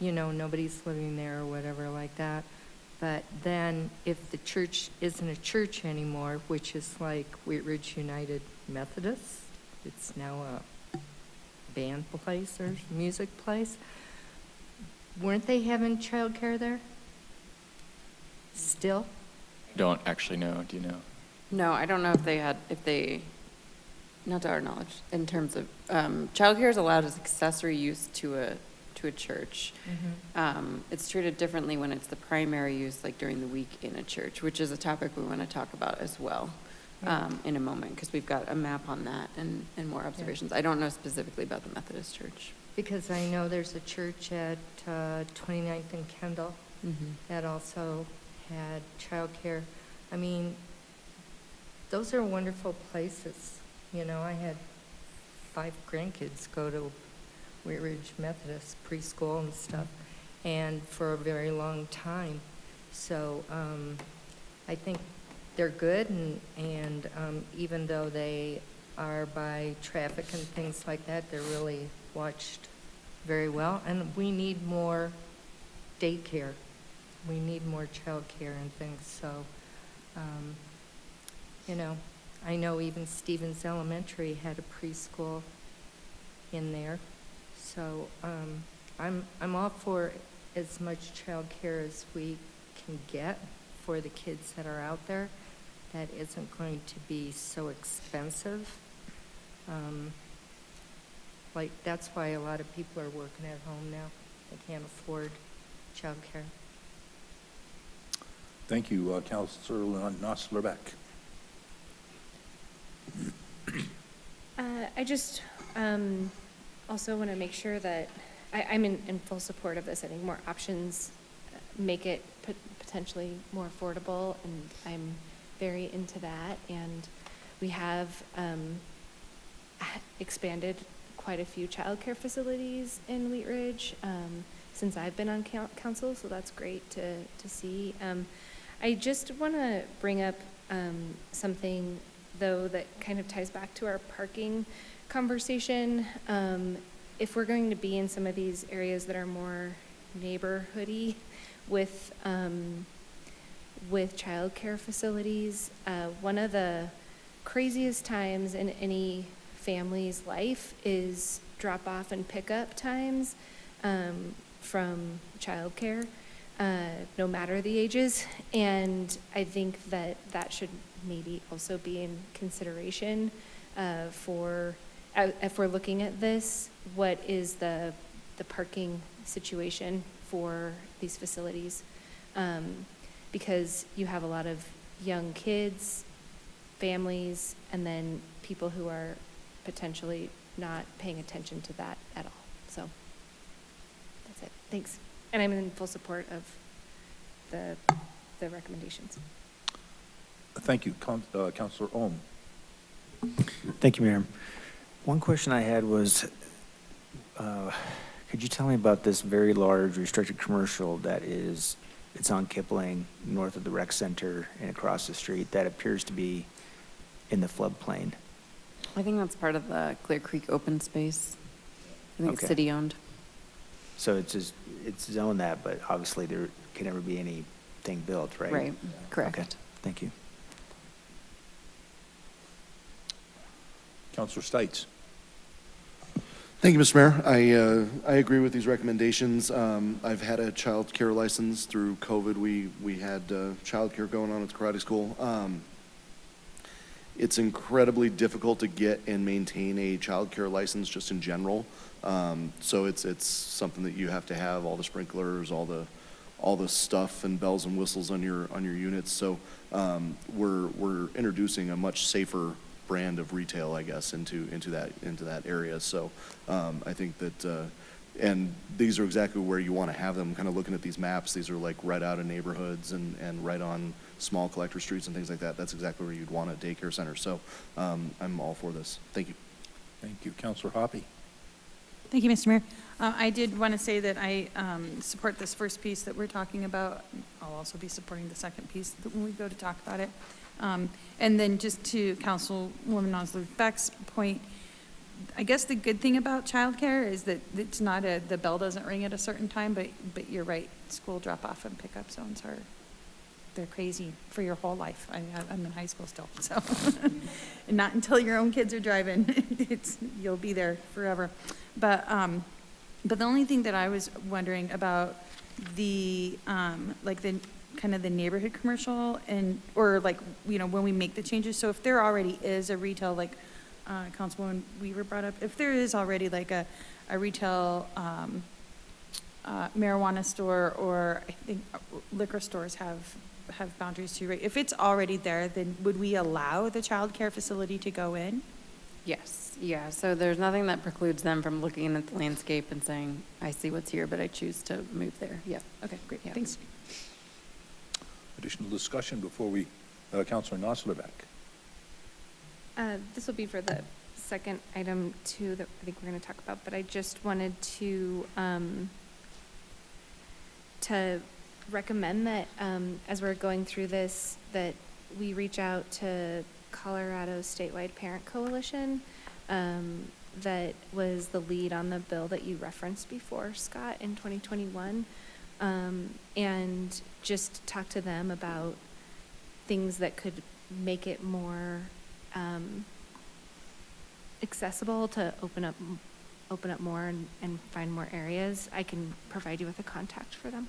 nobody's living there or whatever like that. But then if the church isn't a church anymore, which is like Wheat Ridge United Methodist, it's now a band place or music place. Weren't they having childcare there? Still? Don't actually know. Do you know? No, I don't know if they, not to our knowledge, in terms of, childcare is allowed as accessory use to a church. It's treated differently when it's the primary use, like during the week in a church, which is a topic we want to talk about as well in a moment, because we've got a map on that and more observations. I don't know specifically about the Methodist Church. Because I know there's a church at 29th and Kendall that also had childcare. I mean, those are wonderful places. I had 5 grandkids go to Wheat Ridge Methodist preschool and stuff, and for a very long time. So I think they're good, and even though they are by traffic and things like that, they're really watched very well. And we need more daycare. We need more childcare and things. So, I know even Stevens Elementary had a preschool in there. So I'm all for as much childcare as we can get for the kids that are out there. That isn't going to be so expensive. That's why a lot of people are working at home now. They can't afford childcare. Thank you, Counselor Nosler-Beck. I just also want to make sure that I'm in full support of this. I think more options make it potentially more affordable, and I'm very into that. And we have expanded quite a few childcare facilities in Wheat Ridge since I've been on council, so that's great to see. I just want to bring up something, though, that kind of ties back to our parking conversation. If we're going to be in some of these areas that are more neighborhoody with childcare facilities, one of the craziest times in any family's life is drop-off and pick-up times from childcare, no matter the ages. And I think that should maybe also be in consideration for if we're looking at this, what is the parking situation for these facilities? Because you have a lot of young kids, families, and then people who are potentially not paying attention to that at all. So that's it. Thanks. And I'm in full support of the recommendations. Thank you. Counselor Ohm. Thank you, Mayor. One question I had was, could you tell me about this very large restricted commercial that it's on Kipling, north of the rec center and across the street, that appears to be in the floodplain? I think that's part of the Clear Creek open space. I think Okay. city-owned. So it's zoned that, but obviously there can never be anything built, right? Right, correct. Okay, thank you. Counselor Stites. Thank you, Mr. Mayor. I agree with these recommendations. I've had a child care license through COVID. We had child care going on at the karate school. It's incredibly difficult to get and maintain a child care license just in general. So it's something that you have to have, all the sprinklers, all the stuff and bells and whistles on your units. So we're introducing a much safer brand of retail, I guess, into that area. So I think that and these are exactly where you want to have them. Kind of looking at these maps, these are like right out of neighborhoods and right on small collector streets and things like that. That's exactly where you'd want a daycare center. So I'm all for this. Thank you. Thank you. Counselor Hoppy. Thank you, Mr. Mayor. I did want to say that I support this first piece that we're talking about. I'll also be supporting the second piece when we go to talk about it. And then just to Councilwoman Nosler-Beck's point, I guess the good thing about childcare is that it's not the bell doesn't ring at a certain time, but you're right, school drop-off and pickup zones they're crazy for your whole life. I'm in high school still, so. And not until your own kids are driving, you'll be there forever. But the only thing that I was wondering about the kind of the neighborhood commercial or when we make the changes. So if there already is a retail, like Councilwoman Weaver brought up, if there is already like a retail marijuana store, or I think liquor stores have boundaries too, right? If it's already there, then would we allow the child care facility to go in? Yes, yeah, so there's nothing that precludes them from looking at the landscape and saying, I see what's here, but I choose to move there. Yeah. Okay, great, Yeah. thanks. Additional discussion before we, Counselor Nosler-Beck. This will be for the second item too that I think we're going to talk about, but I just wanted to recommend that as we're going through this, that we reach out to Colorado's statewide parent coalition that was the lead on the bill that you referenced before, Scott, in 2021, and just talk to them about things that could make it more accessible to open up more and find more areas. I can provide you with a contact for them.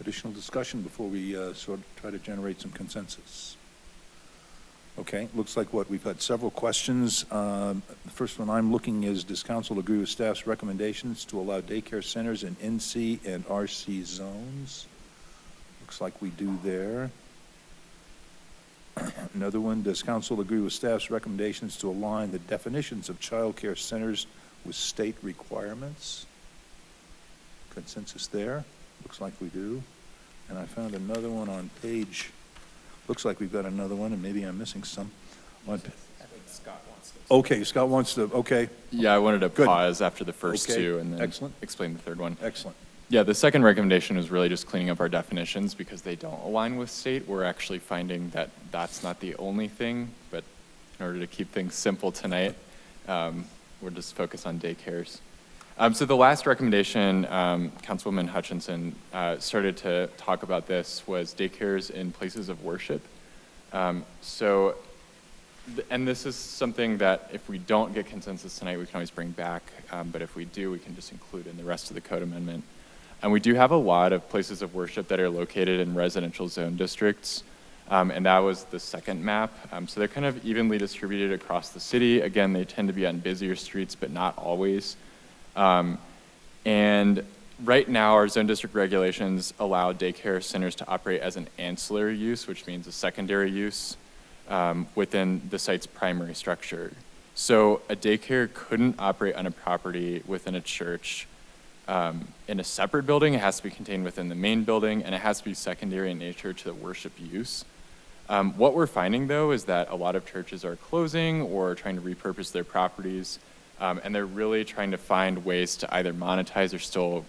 Additional discussion before we sort of try to generate some consensus. Okay, looks like we've had several questions. The first one I'm looking is, does council agree with staff's recommendations to allow daycare centers in NC and RC zones? Looks like we do there. Another one, does council agree with staff's recommendations to align the definitions of child care centers with state requirements? Consensus there. Looks like we do. And I found another one on page, looks like we've got another one, and maybe I'm missing some. I think Scott wants to. Okay, Scott wants to, okay, Yeah, I wanted to Good. pause after the first Okay, two and then excellent. explain the third one. excellent. Yeah, the second recommendation is really just cleaning up our definitions because they don't align with state. We're actually finding that that's not the only thing, but in order to keep things simple tonight, we're just focused on daycares. So the last recommendation, Councilwoman Hutchinson started to talk about this, was daycares in places of worship. And this is something that if we don't get consensus tonight, we can always bring back. But if we do, we can just include in the rest of the code amendment. And we do have a lot of places of worship that are located in residential zone districts. And that was the second map. So they're kind of evenly distributed across the city. Again, they tend to be on busier streets, but not always. And right now, our zone district regulations allow daycare centers to operate as an ancillary use, which means a secondary use within the site's primary structure. So a daycare couldn't operate on a property within a church in a separate building. It has to be contained within the main building, and it has to be secondary in nature to the worship use. What we're finding, though, is that a lot of churches are closing or trying to repurpose their properties, and they're really trying to find ways to either monetize or still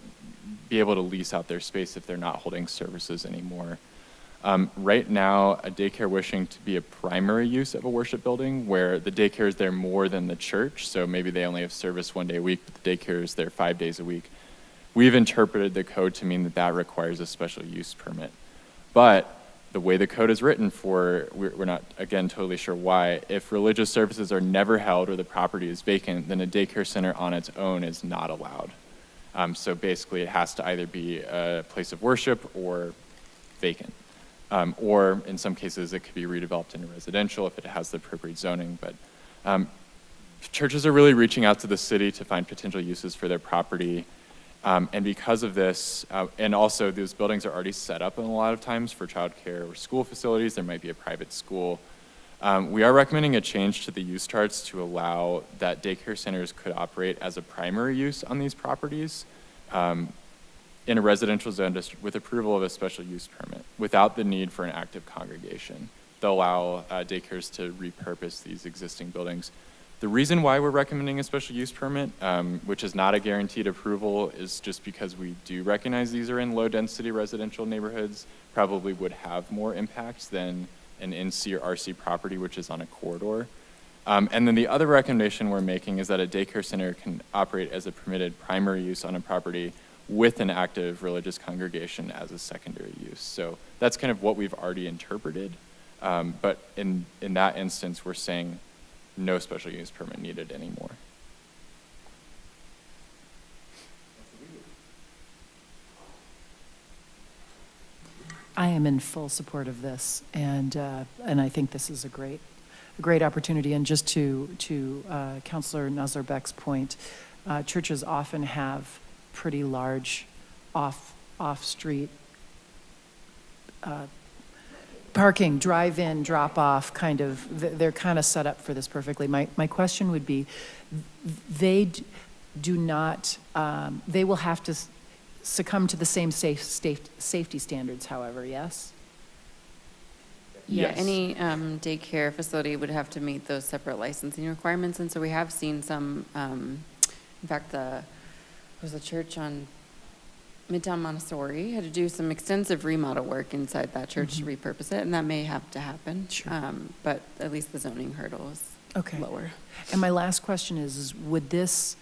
be able to lease out their space if they're not holding services anymore. Right now, a daycare wishing to be a primary use of a worship building where the daycare is there more than the church, so maybe they only have service 1 day a week, but the daycare is there 5 days a week. We've interpreted the code to mean that that requires a special use permit. But the way the code is written we're not, again, totally sure why, if religious services are never held or the property is vacant, then a daycare center on its own is not allowed. So basically, it has to either be a place of worship or vacant. Or in some cases, it could be redeveloped into residential if it has the appropriate zoning. But churches are really reaching out to the city to find potential uses for their property. And because of this, and also those buildings are already set up in a lot of times for childcare or school facilities, there might be a private school. We are recommending a change to the use charts to allow that daycare centers could operate as a primary use on these properties in a residential zone district with approval of a special use permit without the need for an active congregation. They'll allow daycares to repurpose these existing buildings. The reason why we're recommending a special use permit, which is not a guaranteed approval, is just because we do recognize these are in low density residential neighborhoods, probably would have more impacts than an NC or RC property, which is on a corridor. And then the other recommendation we're making is that a daycare center can operate as a permitted primary use on a property with an active religious congregation as a secondary use. So that's kind of what we've already interpreted. But in that instance, we're saying no special use permit needed anymore. I am in full support of this, and I think this is a great opportunity. And just to Councilor Nazarbeck's point, churches often have pretty large off-street parking, drive-in, drop-off, kind of, they're kind of set up for this perfectly. My question would be, they do not, they will have to succumb to the same safety standards, however, yes? Yeah, Yes. any daycare facility would have to meet those separate licensing requirements, and so we have seen some, in fact, there was a church on Midtown Montessori had to do some extensive remodel work inside that church to repurpose it, and that may have to happen. Sure. But at least the zoning hurdle is Okay. lower. And my last question is would this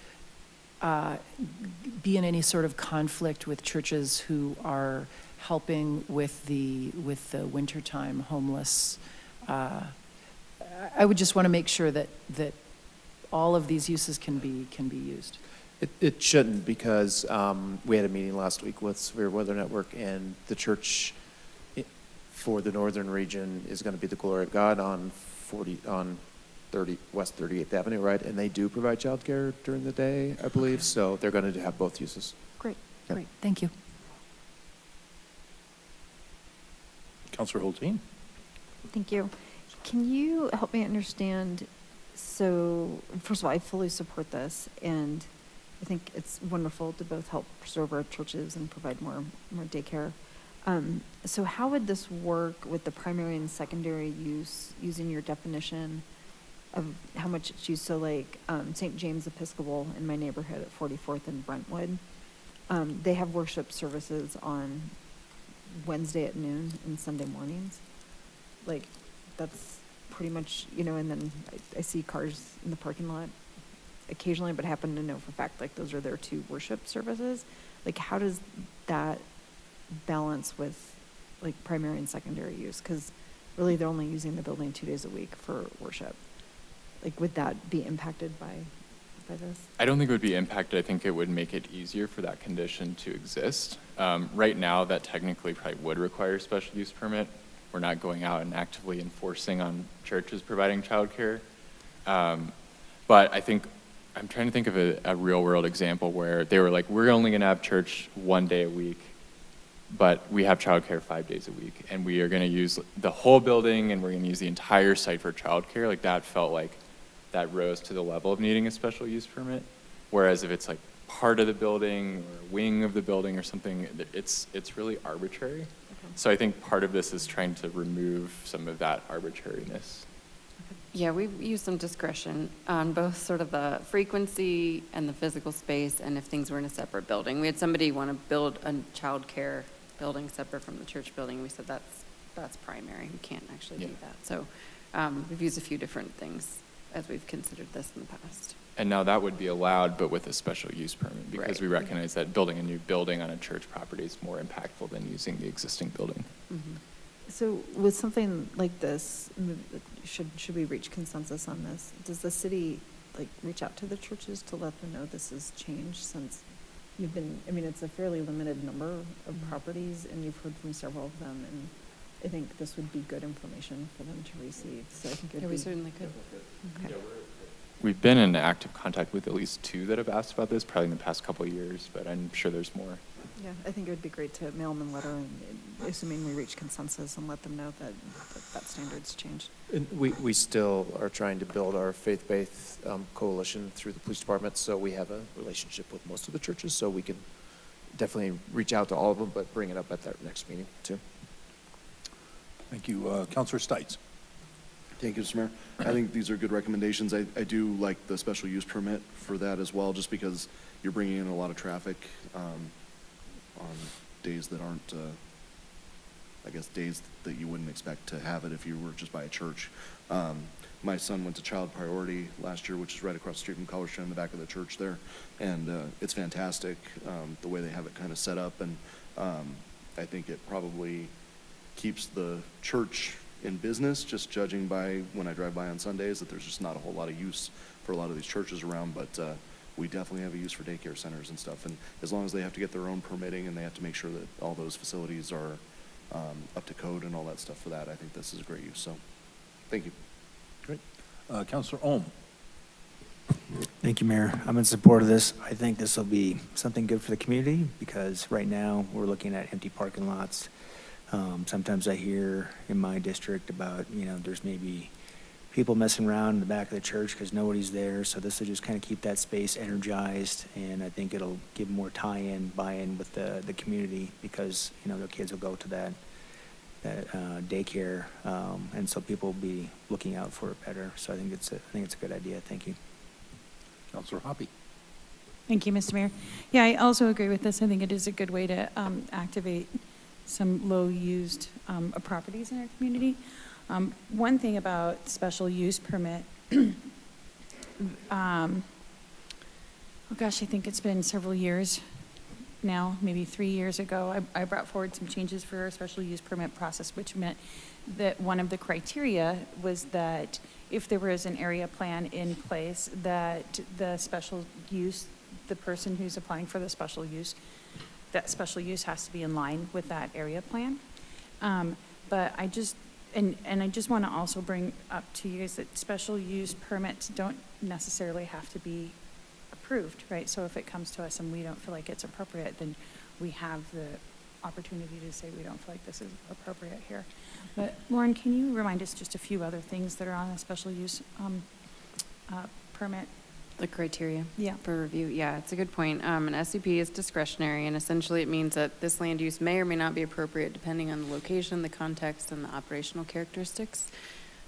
be in any sort of conflict with churches who are helping with the wintertime homeless? I would just want to make sure that all of these uses can be used. It shouldn't, because we had a meeting last week with Severe Weather Network, and the church for the northern region is going to be the Glory of God on West 38th Avenue, right? And they do provide childcare during the day, I believe, so they're going to have both uses. Great, Yep. great, thank you. Councilor Hulteen? Thank you. Can you help me understand, so, first of all, I fully support this, and I think it's wonderful to both help preserve our churches and provide more daycare. So how would this work with the primary and secondary use, using your definition of how much it's used? So like St. James Episcopal in my neighborhood at 44th and Brentwood, they have worship services on Wednesday at noon and Sunday mornings. Like, that's pretty much, and then I see cars in the parking lot occasionally, but happen to know for a fact, like, those are their two worship services. Like, how does that balance with, like, primary and secondary use? Because really, they're only using the building 2 days a week for worship. Like, would that be impacted by this? I don't think it would be impacted. I think it would make it easier for that condition to exist. Right now, that technically probably would require a special use permit. we're not going out and actively enforcing on churches providing childcare. But I think, I'm trying to think of a real world example where they were like, we're only gonna have church 1 day a week, but we have childcare 5 days a week, and we are gonna use the whole building, and we're gonna use the entire site for childcare. Like, that felt like that rose to the level of needing a special use permit. Whereas if it's like part of the building or a wing of the building or something, it's really arbitrary. So I think part of this is trying to remove some of that arbitrariness. Yeah, we've used some discretion on both sort of the frequency and the physical space, and if things were in a separate building. We had somebody want to build a childcare building separate from the church building. We said that's primary. We can't actually do that. So we've used a few different things as we've considered this in the past. And now that would be allowed, but with a special use permit, because Right. we recognize that building a new building on a church property is more impactful than using the existing building. So with something like this, should we reach consensus on this? Does the city like reach out to the churches to let them know this has changed since you've been, I mean, it's a fairly limited number of properties and you've heard from several of them, and I think this would be good information for them to receive. So I think it'd Yeah, be. we certainly could. Okay. We've been in active contact with at least 2 that have asked about this, probably in the past couple of years, but I'm sure there's more. Yeah, I think it would be great to mail them a letter, and assuming we reach consensus, and let them know that standard's changed. And we still are trying to build our faith-based coalition through the police department, so we have a relationship with most of the churches, so we can definitely reach out to all of them, but bring it up at that next meeting, too. Thank you. Counselor Stites. Thank you, Mr. Mayor. I think these are good recommendations. I do like the special use permit for that as well, just because you're bringing in a lot of traffic on days that aren't, I guess, days that you wouldn't expect to have it if you were just by a church. My son went to Child Priority last year, which is right across the street from Colorado in the back of the church there, and it's fantastic the way they have it kind of set up, and I think it probably keeps the church in business, just judging by when I drive by on Sundays, that there's just not a whole lot of use for a lot of these churches around, but we definitely have a use for daycare centers and stuff, and as long as they have to get their own permitting and they have to make sure that all those facilities are up to code and all that stuff for that, I think this is a great use, so thank you. Great. Counselor Ohm. Thank you, Mayor. I'm in support of this. I think this will be something good for the community, because right now we're looking at empty parking lots. Sometimes I hear in my district about, there's maybe people messing around in the back of the church because nobody's there. So this will just kind of keep that space energized, and I think it'll give more tie-in, buy-in with the community, because, their kids will go to that daycare, and so people will be looking out for it better. So I think it's a good idea. Thank you. Counselor Hoppy. Thank you, Mr. Mayor. Yeah, I also agree with this. I think it is a good way to activate some low-used properties in our community. One thing about special use permit, I think it's been several years now, maybe 3 years ago, I brought forward some changes for our special use permit process, which meant that one of the criteria was that if there was an area plan in place, that the special use, the person who's applying for the special use, that special use has to be in line with that area plan. But I just want to also bring up to you guys that special use permits don't necessarily have to be approved, right? So if it comes to us and we don't feel like it's appropriate, then we have the opportunity to say we don't feel like this is appropriate here. But Lauren, can you remind us just a few other things that are on a special use permit? The criteria Yeah. for review, yeah, it's a good point. An SCP is discretionary, and essentially it means that this land use may or may not be appropriate depending on the location, the context, and the operational characteristics.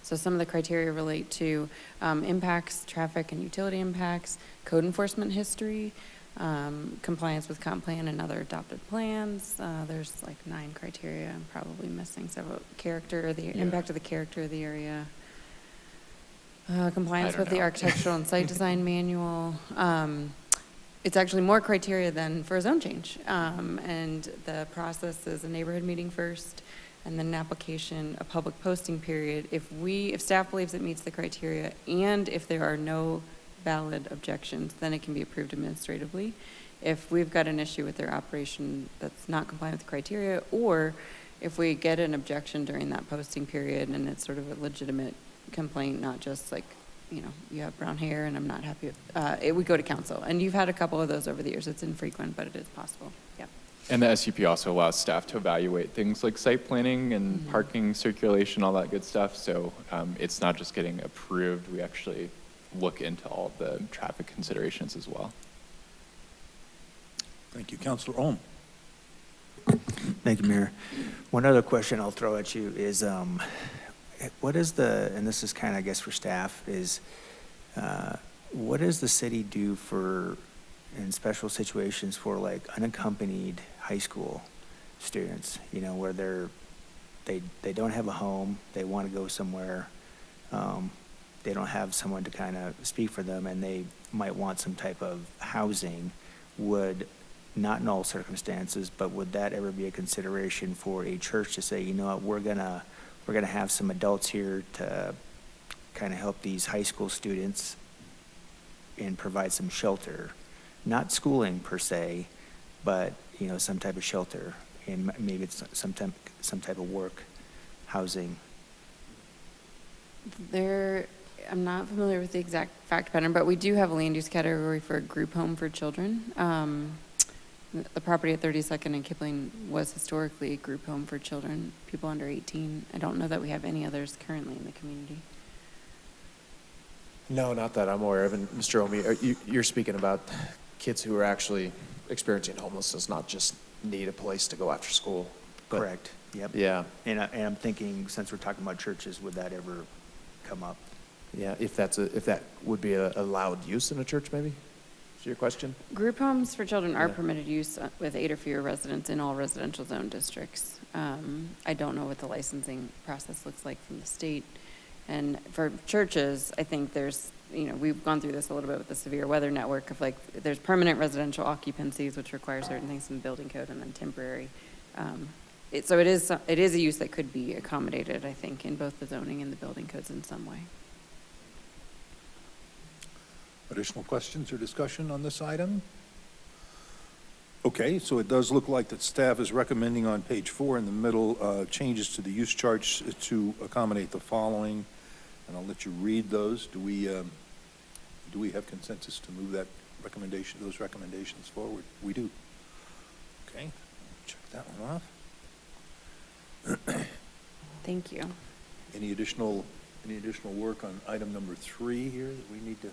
So some of the criteria relate to impacts, traffic and utility impacts, code enforcement history, compliance with comp plan and other adopted plans. There's like 9 criteria. I'm probably missing several. Impact of the character of the area. Compliance with the architectural and site design manual. It's actually more criteria than for a zone change. And the process is a neighborhood meeting first, and then an application, a public posting period. If staff believes it meets the criteria, and if there are no valid objections, then it can be approved administratively. If we've got an issue with their operation that's not compliant with the criteria, or if we get an objection during that posting period and it's sort of a legitimate complaint, not just like, you know, you have brown hair and I'm not happy, it would go to council. And you've had a couple of those over the years. It's infrequent, but it is possible. Yep. And the SUP also allows staff to evaluate things like site planning and parking, circulation, all that good stuff. So it's not just getting approved. We actually look into all of the traffic considerations as well. Thank you. Counselor Ohm. Thank you, Mayor. One other question I'll throw at you is, what is and this is kind of, I guess, for staff, is what does the city do in special situations for like unaccompanied high school students, you know, where they don't have a home, they want to go somewhere, they don't have someone to kind of speak for them, and they might want some type of housing? Not in all circumstances, but would that ever be a consideration for a church to say, you know what, we're gonna have some adults here to kind of help these high school students and provide some shelter, not schooling per se, but, you know, some type of shelter, and maybe it's some type of work, housing. I'm not familiar with the exact fact pattern, but we do have a land use category for a group home for children. The property at 32nd and Kipling was historically a group home for children, people under 18. I don't know that we have any others currently in the community. No, not that I'm aware of. And Mr. Omi, you're speaking about kids who are actually experiencing homelessness, not just need a place to go after school. But, Correct. Yep. yeah, And I'm thinking, since we're talking about churches, would that ever come up? yeah. If that would be a allowed use in a church, maybe. Is your question? Group homes for children are Yeah. permitted use with 8 or fewer residents in all residential zone districts. I don't know what the licensing process looks like from the state. And for churches, I think there's, you know, we've gone through this a little bit with the severe weather network of like, there's permanent residential occupancies, which require certain things in the building code, and then temporary. So it is a use that could be accommodated, I think, in both the zoning and the building codes in some way. Additional questions or discussion on this item? Okay, so it does look like that staff is recommending on page 4 in the middle, changes to the use charge to accommodate the following, and I'll let you read those. Do we have consensus to move those recommendations forward? We do. Okay, check that one off. Thank you. Any additional work on item number 3 here that we need to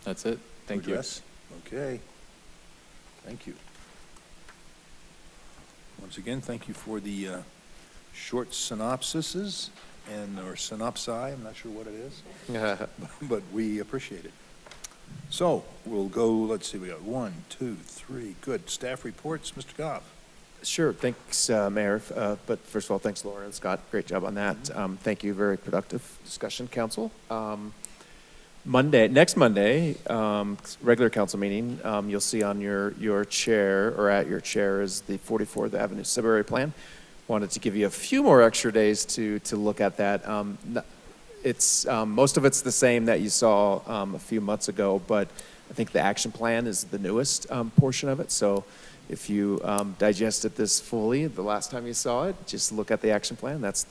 That's it. Thank you. address? Okay. Thank you. Once again, thank you for the short synopsises or synopsi, I'm not sure what it is, but we appreciate it. So we'll go, let's see, we got 1, 2, 3, good. Staff reports, Mr. Goff. Sure. Thanks, Mayor. But first of all, thanks, Laura and Scott. Great job on that. Thank you. Very productive discussion, council. Next Monday, regular council meeting, you'll see on your chair, or at your chair, is the 44th Avenue Sudbury Plan. Wanted to give you a few more extra days to look at that. It's most of it's the same that you saw a few months ago, but I think the action plan is the newest portion of it. So if you digested this fully the last time you saw it, just look at the action plan. That's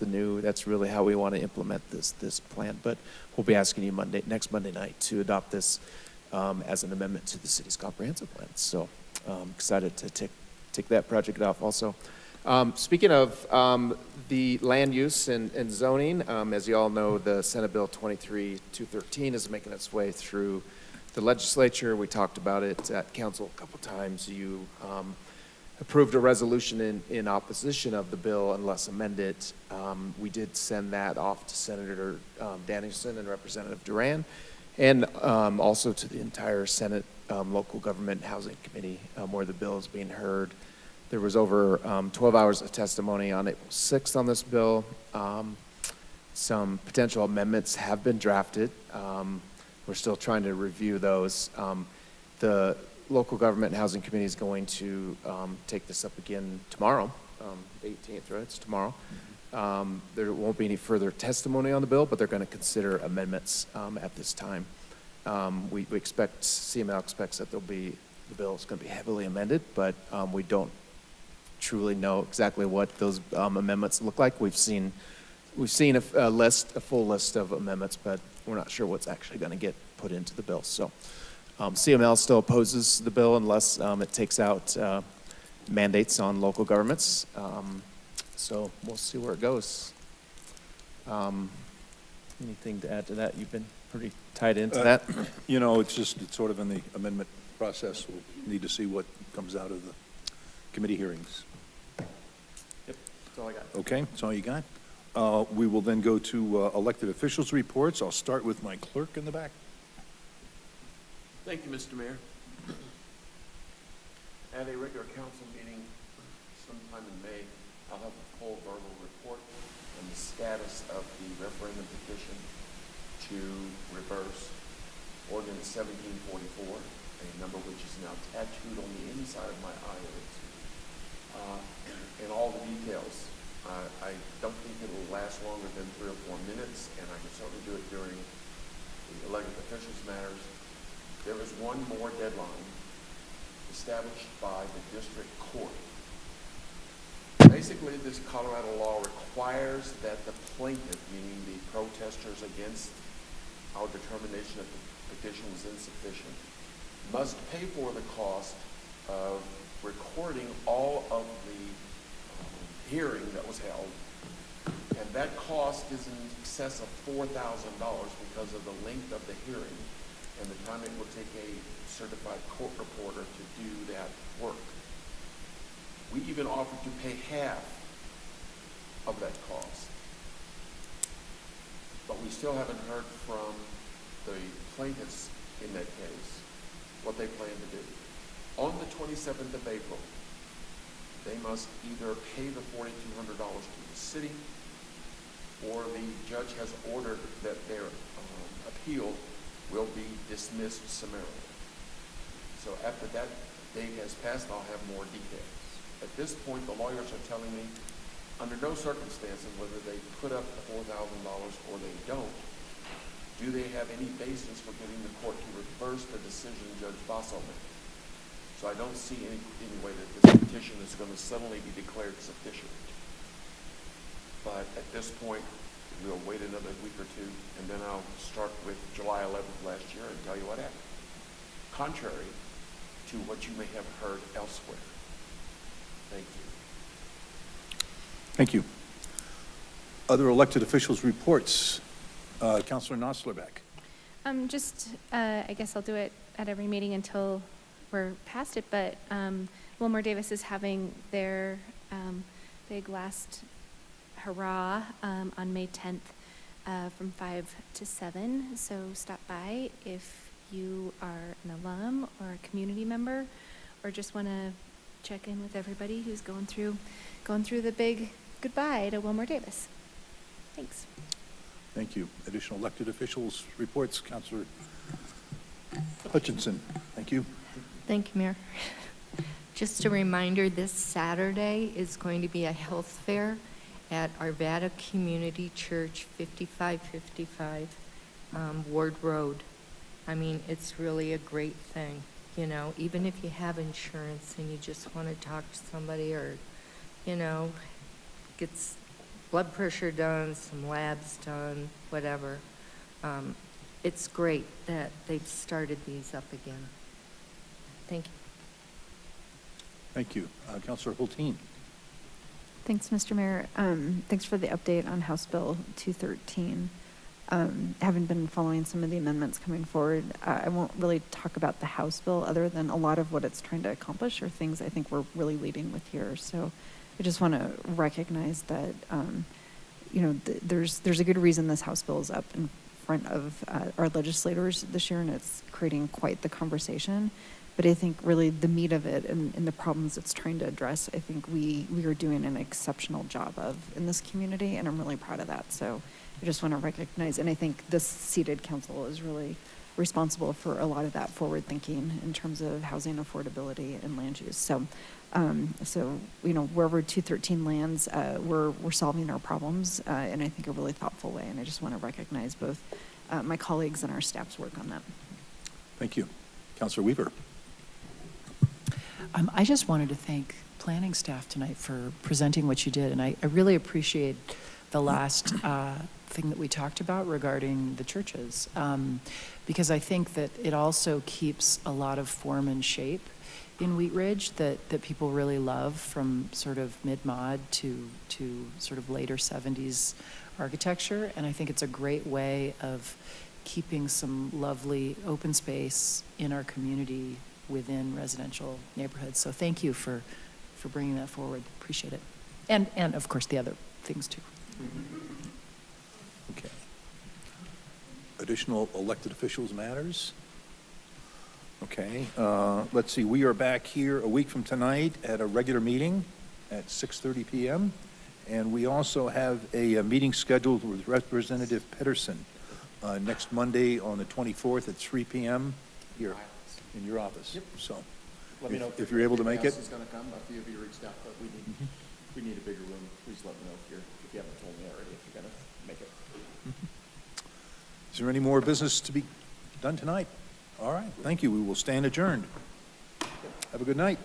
really how we want to implement this plan. But we'll be asking you next Monday night to adopt this as an amendment to the city's comprehensive plan. So excited to take that project off also. Speaking of the land use and zoning, as you all know, the Senate Bill 23-213 is making its way through the legislature. We talked about it at council a couple times. You approved a resolution in opposition of the bill unless amended. We did send that off to Senator Danielson and Representative Duran, and also to the entire Senate Local Government Housing Committee where the bill is being heard. There was over 12 hours of testimony on April 6th on this bill. Some potential amendments have been drafted. We're still trying to review those. The Local Government Housing Committee is going to take this up again tomorrow, 18th, right? It's tomorrow. There won't be any further testimony on the bill, but they're going to consider amendments at this time. We expect, CML expects that the bill is going to be heavily amended, but we don't truly know exactly what those amendments look like. We've seen a full list of amendments, but we're not sure what's actually going to get put into the bill. So CML still opposes the bill unless it takes out mandates on local governments. So we'll see where it goes. Anything to add to that? You've been pretty tied into that. You know, it's sort of in the amendment process. We'll need to see what comes out of the committee hearings. Yep, that's all I got. Okay, that's all you got? We will then go to elected officials' reports. I'll start with my clerk in the back. Thank you, Mr. Mayor. At a regular council meeting sometime in May, I'll have a full verbal report on the status of the referendum petition to reverse ordinance 1744, a number which is now tattooed on the inside of my eyelids. And all the details. I don't think it will last longer than 3 or 4 minutes, and I can certainly do it during the elected officials matters. There is one more deadline established by the district court. Basically, this Colorado law requires that the plaintiff, meaning the protesters against our determination that the petition was insufficient, must pay for the cost of recording all of the hearing that was held. And that cost is in excess of $4,000 because of the length of the hearing and the time it will take a certified court reporter to do that work. We even offered to pay half of that cost. But we still haven't heard from the plaintiffs in that case what they plan to do. On the 27th of April, they must either pay the $4,200 to the city, or the judge has ordered that their appeal will be dismissed summarily. So after that date has passed, I'll have more details. At this point, the lawyers are telling me, under no circumstances, whether they put up the $4,000 or they don't, do they have any basis for getting the court to reverse the decision Judge Basso made. So I don't see any way that this petition is going to suddenly be declared sufficient. But at this point, we'll wait another week or two, and then I'll start with July 11th last year and tell you what happened. Contrary to what you may have heard elsewhere. Thank you. Thank you. Other elected officials' reports. Councilor Noslerbeck. I guess I'll do it at every meeting until we're past it, but Wilmer Davis is having their big last hurrah on May 10th from 5 to 7. So stop by if you are an alum or a community member, or just want to check in with everybody who's going through the big goodbye to Wilmer Davis. Thanks. Thank you. Additional elected officials' reports. Councilor Hutchinson. Thank you. Thank you, Mayor. Just a reminder, this Saturday is going to be a health fair at Arvada Community Church, 5555 Ward Road. I mean, it's really a great thing, you know, even if you have insurance and you just want to talk to somebody, or, you know, gets blood pressure done, some labs done, whatever. It's great that they've started these up again. Thank you. Thank you. Councilor Hulteen. Thanks, Mr. Mayor. Thanks for the update on House Bill 213. Having been following some of the amendments coming forward, I won't really talk about the House bill other than a lot of what it's trying to accomplish are things I think we're really leading with here. So I just want to recognize that, there's a good reason this House bill is up in front of our legislators this year, and it's creating quite the conversation. But I think really the meat of it and the problems it's trying to address, I think we are doing an exceptional job of in this community, and I'm really proud of that. So I just want to recognize, and I think this seated council is really responsible for a lot of that forward thinking in terms of housing affordability and land use. So, wherever 213 lands, we're solving our problems in I think a really thoughtful way. And I just want to recognize both my colleagues and our staff's work on that. Thank you. Councilor Weaver. I just wanted to thank planning staff tonight for presenting what you did, and I really appreciate the last thing that we talked about regarding the churches, because I think that it also keeps a lot of form and shape in Wheat Ridge that people really love, from sort of mid-mod to sort of later 70s architecture, and I think it's a great way of keeping some lovely open space in our community within residential neighborhoods. So thank you for bringing that forward. Appreciate it. And of course, the other things too. Okay. Additional elected officials matters? Okay, let's see, we are back here a week from tonight at a regular meeting at 6:30 PM. And we also have a meeting scheduled with Representative Pedersen next Monday on the 24th at 3 PM here in your office. Yep. So Let me know if you're able to make it. Is going to come. A few of you reached out, but we need a bigger room. Please let me know if you haven't told me already, if you're going to make it. Is there any more business to be done tonight? All right, thank you. We will stand adjourned. Have a good night.